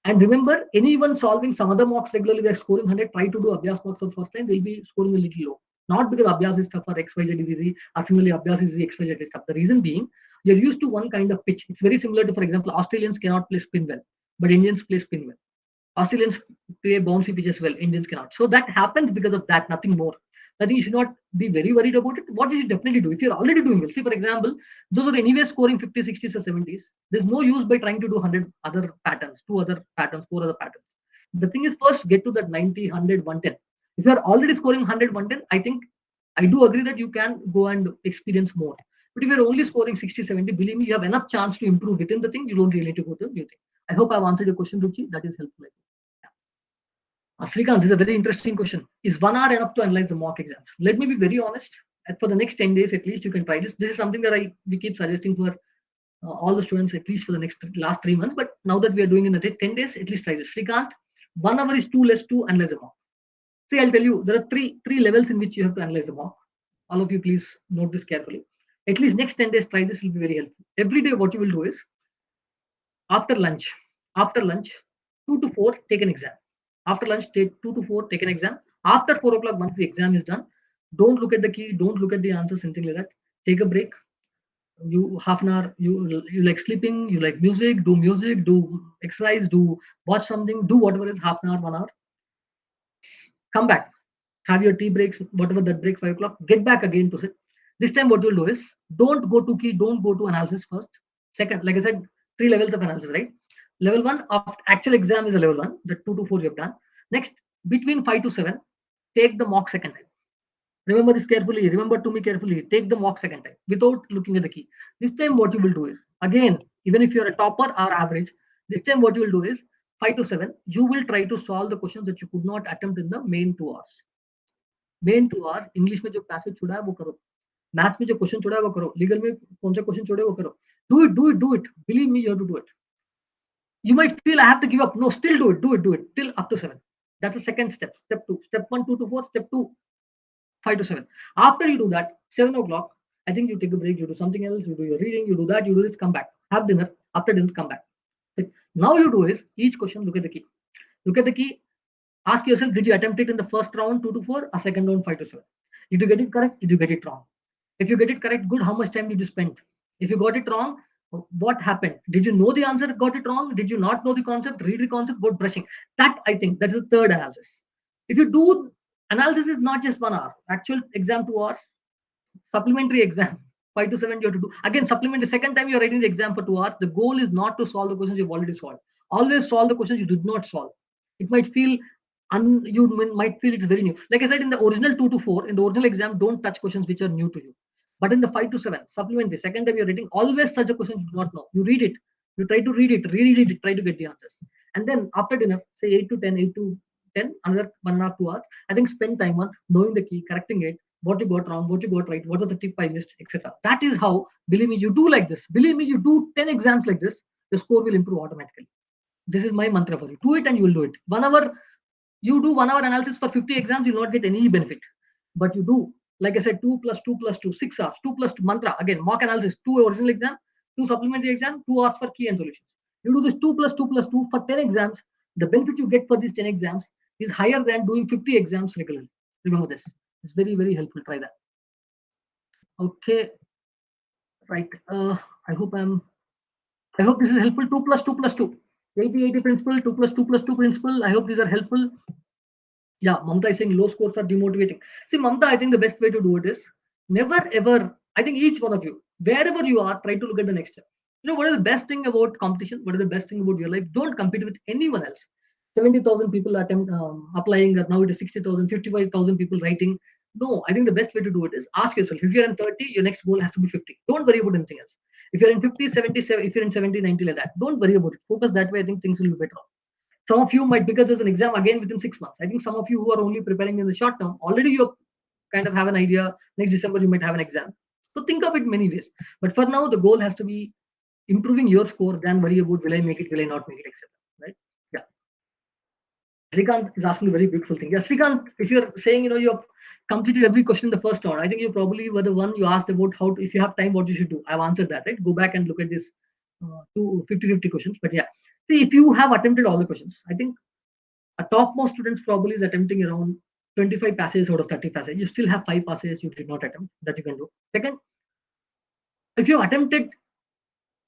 And remember, anyone solving some other mocks regularly, they're scoring 100, try to do Abhyaas mocks for the first time, they'll be scoring a little low. Not because Abhyaas is tough or XYZ is easy, or similarly Abhyaas is easy, XYZ is tough. The reason being, you're used to one kind of pitch. It's very similar to, for example, Australians cannot play spin well, but Indians play spin well. Australians play bouncy pitches well, Indians cannot. So that happens because of that, nothing more. I think you should not be very worried about it. What you should definitely do, if you're already doing well, see, for example, those are anyway scoring 50s, 60s, or 70s, there's no use by trying to do 100 other patterns, two other patterns, four other patterns. The thing is, first get to that 90, 100, 110. If you're already scoring 100, 110, I think I do agree that you can go and experience more. But if you're only scoring 60, 70, believe me, you have enough chance to improve within the thing. You don't really need to go to new thing. I hope I've answered your question, Ruchi. That is helpful. Srikanth, this is a very interesting question. Is 1 hour enough to analyze the mock exams? Let me be very honest. For the next 10 days, at least, you can try this. This is something that we keep suggesting for all the students, at least for the last 3 months. But now that we are doing in the 10 days, at least try this. Srikanth, 1 hour is too less to analyze a mock. See, I'll tell you, there are three levels in which you have to analyze a mock. All of you, please note this carefully. At least next 10 days, try this, will be very helpful. Every day, what you will do is after lunch, after lunch, 2 to 4, take an exam. After lunch, take 2 to 4, take an exam. After 4 o'clock, once the exam is done, don't look at the key, don't look at the answers, anything like that. Take a break. You half an hour, you like sleeping, you like music, do exercise, do watch something, do whatever is half an hour, 1 hour. Come back, have your tea breaks, whatever that break, 5 o'clock, get back again to sit. This time, what you'll do is don't go to key, don't go to analysis first. Second, like I said, 3 levels of analysis, right? Level one of actual exam is a level one, the 2 to 4 you have done. Next, between 5 to 7, take the mock second time. Remember this carefully, remember to me carefully, take the mock second time without looking at the key. This time, what you will do is, again, even if you're a topper or average, this time what you will do is 5 to 7, you will try to solve the questions that you could not attempt in the main 2 hours. Main 2 hours English में जो passage छोड़ा है वो करो, maths में जो question छोड़ा है वो करो, लीगल में कौन सा क्वेश्चन छोड़े वो करो. Do it. Believe me, you have to do it. You might feel I have to give up. No, still do it till up to 7. That's the second step. Step 2. Step 1, 2 to 4. Step 2, 5 to 7. After you do that, 7 o'clock, I think you take a break, you do something else, you do your reading, you do that, you do this, come back. Have dinner. After dinner, come back. Now you do is each question, look at the key. Look at the key. Ask yourself, did you attempt it in the first round 2 to 4 or second round 5 to 7? Did you get it correct? Did you get it wrong? If you get it correct, good. How much time did you spend? If you got it wrong, what happened? Did you know the answer, got it wrong? Did you not know the concept? Read the concept, go brushing. That, I think, that is the third analysis. If you do analysis, is not just 1 hour. Actual exam 2 hours. Supplementary exam 5 to 7 you have to do. Again, supplementary, second time you're writing the exam for 2 hours. The goal is not to solve the questions you've already solved. Always solve the questions you did not solve. It might feel you might feel it's very new. Like I said, in the original 2 to 4, in the original exam, don't touch questions which are new to you. But in the 5 to 7, supplementary, second time you're reading, always touch a question you do not know. You read it, you try to read it, reread it, try to get the answers. And then after dinner, say 8 to 10, 8 to 10, another 1.5, 2 hours, I think spend time on knowing the key, correcting it, what you got wrong, what you got right, what are the tip I missed, etc. That is how, believe me, you do like this. Believe me, you do 10 exams like this, the score will improve automatically. This is my mantra for you. Do it and you will do it. 1 hour, you do 1 hour analysis for 50 exams, you'll not get any benefit. But you do, like I said, 2 plus 2 plus 2, 6 hours, 2 plus 2 mantra, again, mock analysis, 2 original exam, 2 supplementary exam, 2 hours for key and solutions. You do this 2 plus 2 plus 2 for 10 exams, the benefit you get for these 10 exams is higher than doing 50 exams regularly. Remember this. It's very, very helpful. Try that. Okay. Right. I hope this is helpful. 2 plus 2 plus 2. 80-80 principle, 2 plus 2 plus 2 principle. I hope these are helpful. Yeah, Mamta is saying low scores are demotivating. See, Mamta, I think the best way to do it is never ever, I think each one of you, wherever you are, try to look at the next step. You know, what is the best thing about competition? What is the best thing about your life? Don't compete with anyone else. 70,000 people applying, or now it is 60,000, 55,000 people writing. No, I think the best way to do it is ask yourself, if you're in 30, your next goal has to be 50. Don't worry about anything else. If you're in 50, 77, if you're in 70, 90 like that, don't worry about it. Focus that way. I think things will be better. Some of you might, because there's an exam again within 6 months. I think some of you who are only preparing in the short term, already you kind of have an idea. Next December, you might have an exam. So think of it many ways. But for now, the goal has to be improving your score than worry about will I make it, will I not make it, etc. Right? Yeah. Srikant is asking a very beautiful thing. Yeah, Srikant, if you're saying you have completed every question in the first round, I think you probably were the one you asked about how to, if you have time, what you should do. I've answered that, right? Go back and look at this two 50-50 questions. But yeah, see, if you have attempted all the questions, I think a topmost students probably is attempting around 25 passages out of 30 passages. You still have 5 passages you did not attempt that you can do. Second, if you attempted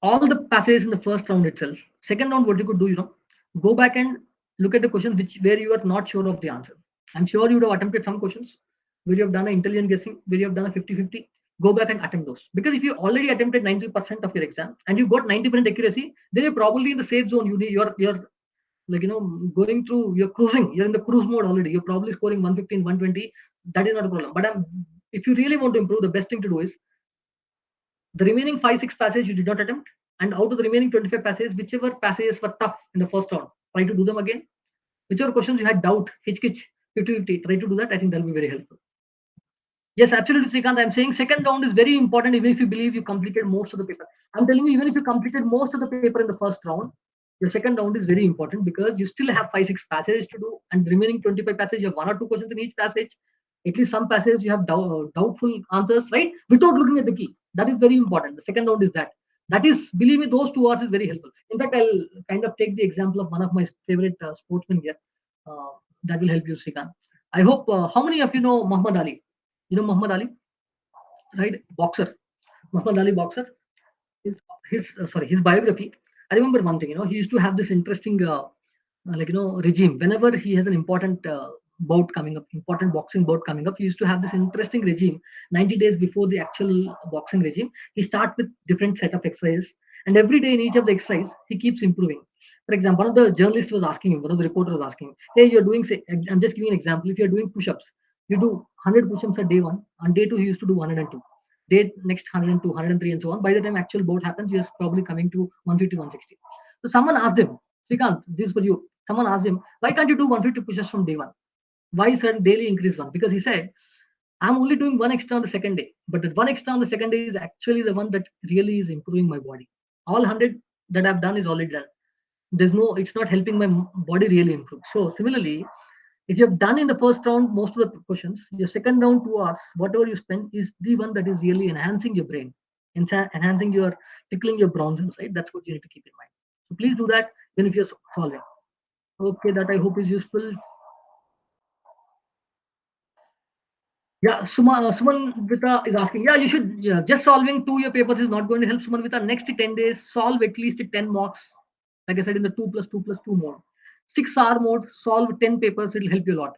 all the passages in the first round itself, second round, what you could do, go back and look at the questions where you are not sure of the answer. I'm sure you would have attempted some questions where you have done an intelligent guessing, where you have done a 50-50. Go back and attempt those. Because if you already attempted 90% of your exam and you got 90% accuracy, then you're probably in the safe zone. You're like going through, you're cruising, you're in the cruise mode already, you're probably scoring 115, 120. That is not a problem. But if you really want to improve, the best thing to do is the remaining 5-6 passages you did not attempt, and out of the remaining 25 passages, whichever passages were tough in the first round, try to do them again. Whichever questions you had doubt, hitch 50-50, try to do that. I think that'll be very helpful. Yes, absolutely, Srikant. I'm saying second round is very important, even if you believe you completed most of the paper. I'm telling you, even if you completed most of the paper in the first round, your second round is very important because you still have 5-6 passages to do, and the remaining 25 passages, you have 1 or 2 questions in each passage. At least some passages you have doubtful answers, right? Without looking at the key. That is very important. The second round is that. That is, believe me, those 2 hours is very helpful. In fact, I'll kind of take the example of one of my favorite sportsmen here. That will help you, Srikant. I hope, how many of you know Muhammad Ali? You know Muhammad Ali, right? Boxer. Muhammad Ali, boxer. His his biography. I remember one thing. He used to have this interesting, regime. Whenever he has an important bout coming up, important boxing bout coming up, he used to have this interesting regime. 90 days before the actual boxing regime, he starts with different set of exercises, and every day in each of the exercise, he keeps improving. For example, one of the journalists was asking him, one of the reporters was asking him, "Hey, you're doing, say, I'm just giving an example. If you're doing push-ups, you do 100 push-ups at day one. On day two, he used to do 102. Day next 102, 103, and so on. By the time actual bout happens, he is probably coming to 150, 160. So someone asked him, Srikant, this is for you. Someone asked him, why can't you do 150 push-ups from day one? Why certain daily increase one? Because he said, I'm only doing one extra on the second day, but that one extra on the second day is actually the one that really is improving my body. All 100 that I've done is already done. It's not helping my body really improve. So similarly, if you have done in the first round most of the questions, your second round 2 hours, whatever you spend, is the one that is really enhancing your brain, enhancing your, tickling your bronzes, right? That's what you need to keep in mind. So please do that when if you're solving. Okay, that I hope is useful. Yeah, Suman Vita is asking. Yeah, you should. Yeah, just solving 2 year papers is not going to help. Suman Vita, next 10 days, solve at least 10 mocks. Like I said, in the 2+2+2 mode. 6 hour mode, solve 10 papers. It'll help you a lot.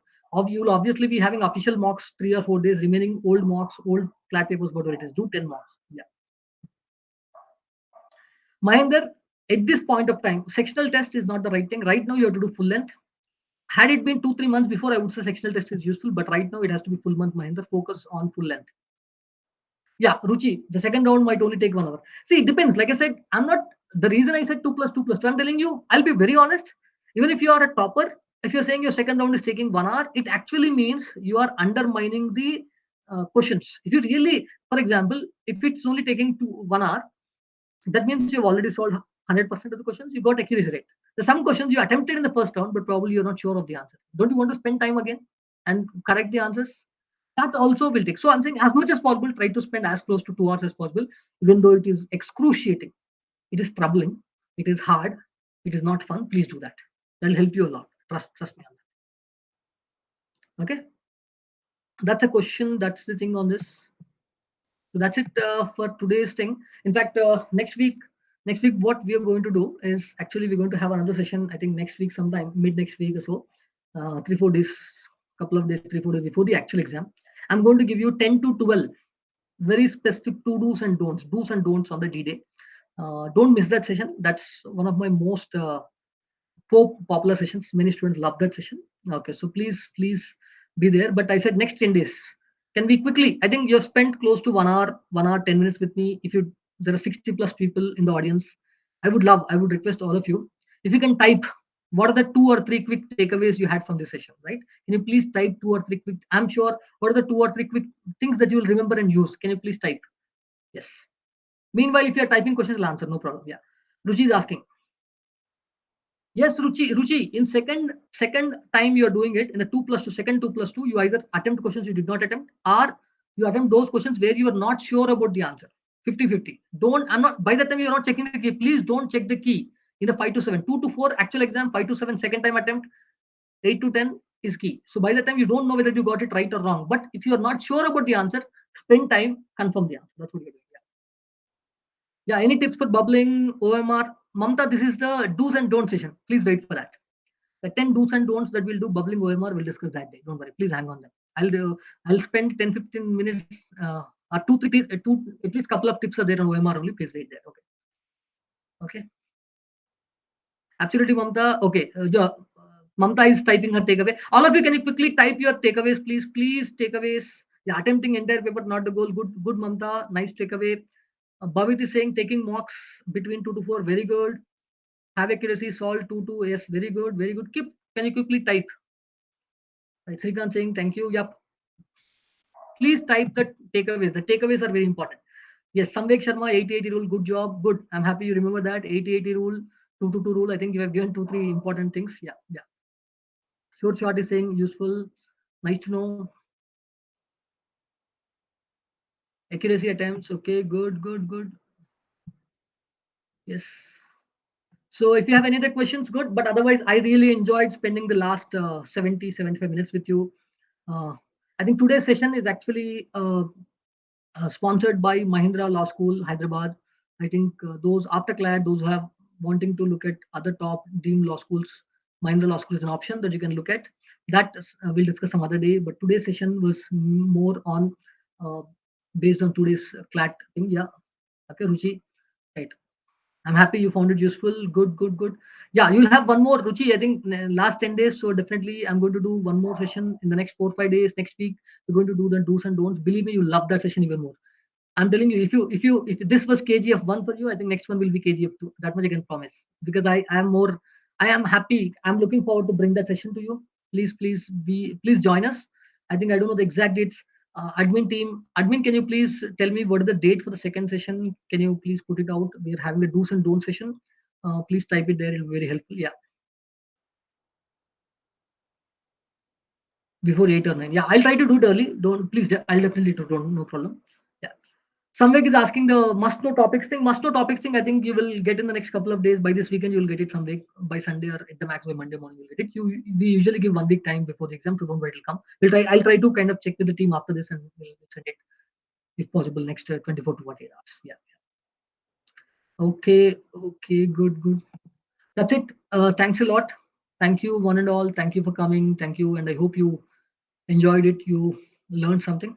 You'll obviously be having official mocks 3 or 4 days, remaining old mocks, old Clat papers, whatever it is. Do 10 mocks. Yeah. Mahinder, at this point of time, sectional test is not the right thing. Right now, you have to do full length. Had it been 2-3 months before, I would say sectional test is useful, but right now it has to be full month. Mahinder, focus on full length. Yeah, Ruchi, the second round might only take 1 hour. See, it depends. Like I said, I'm not, the reason I said 2+2+2, I'm telling you, I'll be very honest. Even if you are a topper, if you're saying your second round is taking 1 hour, it actually means you are undermining the questions. If you really, for example, if it's only taking 1 hour, that means you've already solved 100% of the questions. You got accuracy rate. There's some questions you attempted in the first round, but probably you're not sure of the answer. Don't you want to spend time again and correct the answers? That also will take. So I'm saying as much as possible, try to spend as close to 2 hours as possible, even though it is excruciating, it is troubling, it is hard, it is not fun. Please do that. That'll help you a lot. Trust me on that. Okay. That's a question. That's the thing on this. So that's it for today's thing. In fact, next week, what we are going to do is actually we're going to have another session. I think next week, sometime mid next week or so, 3-4 days, couple of days, 3-4 days before the actual exam. I'm going to give you 10 to 12 very specific to do's and don'ts on the D-Day. Don't miss that session. That's one of my most popular sessions. Many students love that session. Okay, so please be there. But I said next 10 days. Can we quickly? I think you've spent close to 1 hour, 1 hour, 10 minutes with me. If you there are 60 plus people in the audience. I would request all of you, if you can type what are the 2 or 3 quick takeaways you had from this session, right? Can you please type 2 or 3 quick? I'm sure. What are the 2 or 3 quick things that you will remember and use? Can you please type? Yes. Meanwhile, if you are typing questions, I'll answer. No problem. Yeah. Ruchi is asking. Yes, Ruchi. In second time you are doing it in the 2+2, second 2+2, you either attempt questions you did not attempt, or you attempt those questions where you are not sure about the answer. 50-50. Don't. I'm not. By the time you are not checking the key, please don't check the key in the 5 to 7, 2 to 4 actual exam, 5 to 7 second time attempt, 8 to 10 is key. So by the time you don't know whether you got it right or wrong, but if you are not sure about the answer, spend time confirm the answer. That's what you're doing. Yeah. Any tips for bubbling OMR? Mamta, this is the do's and don'ts session. Please wait for that. The 10 do's and don'ts that we'll do bubbling OMR, we'll discuss that day. Don't worry. Please hang on that. I'll spend 10-15 minutes or 2-3 two at least couple of tips are there on OMR only. Please wait there. Okay. Okay. Absolutely, Mamta. Okay. Mamta is typing her takeaway. All of you, can you quickly type your takeaways, please? Please, takeaways. Yeah, attempting entire paper, not the goal. Good, Mamta. Nice takeaway. Bhavit is saying taking mocks between 2 to 4. Very good. Have accuracy, solve 2 to. Yes, very good. Very good. Can you quickly type? Right, Srikant saying thank you. Yep. Please type the takeaways. The takeaways are very important. Yes, Samvek Sharma, 80-80 rule. Good job. Good. I'm happy you remember that. 80-80 rule, 2-2 rule. I think you have given 2-3 important things. Yeah, yeah. Short is saying useful. Nice to know. Accuracy attempts. Okay, good. Yes. So if you have any other questions, good. But otherwise, I really enjoyed spending the last 70-75 minutes with you. Uh, I think today's session is actually sponsored by Mahindra Law School, Hyderabad. I think those after Clat, those who have wanting to look at other top deemed law schools, Mahindra Law School is an option that you can look at. That we'll discuss some other day. But today's session was more on uh, based on today's Clat thing. Yeah. Okay, Ruchi. Right. I'm happy you found it useful. Good. Yeah, you'll have one more, Ruchi. I think last 10 days. So definitely, I'm going to do one more session in the next 4 or 5 days. Next week, we're going to do the do's and don'ts. Believe me, you love that session even more. I'm telling you, if this was KGF 1 for you, I think next one will be KGF 2. That much I can promise. Because I am happy. I'm looking forward to bring that session to you. Please join us. I think I don't know the exact dates. Admin team, admin, can you please tell me what is the date for the second session? Can you please put it out? We're having a do's and don'ts session. Please type it there. It'll be very helpful. Yeah, before 8 or 9. Yeah, I'll try to do it early. Don't please. I'll definitely do. Don't, no problem. Yeah. Samvik is asking the must know topics thing. Must know topics thing, I think you will get in the next couple of days. By this weekend, you'll get it Samvik. By Sunday or at the max by Monday morning, you'll get it. We usually give 1 week time before the exam, so don't worry, it'll come. I'll try to kind of check with the team after this and we'll send it if possible next 24 to 48 hours. Yeah. Okay. Good. That's it. Thanks a lot. Thank you, one and all. Thank you for coming. Thank you, and I hope you enjoyed it. You learned something.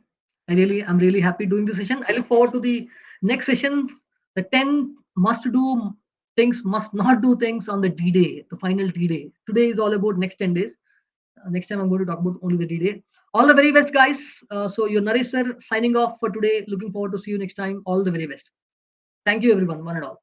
I'm really happy doing this session. I look forward to the next session. The 10 must do things, must not do things on the D day, the final D day. Today is all about next 10 days. Next time I'm going to talk about only the D day. All the very best, guys. So your Naresh sir signing off for today. Looking forward to see you next time. All the very best. Thank you, everyone, one and all.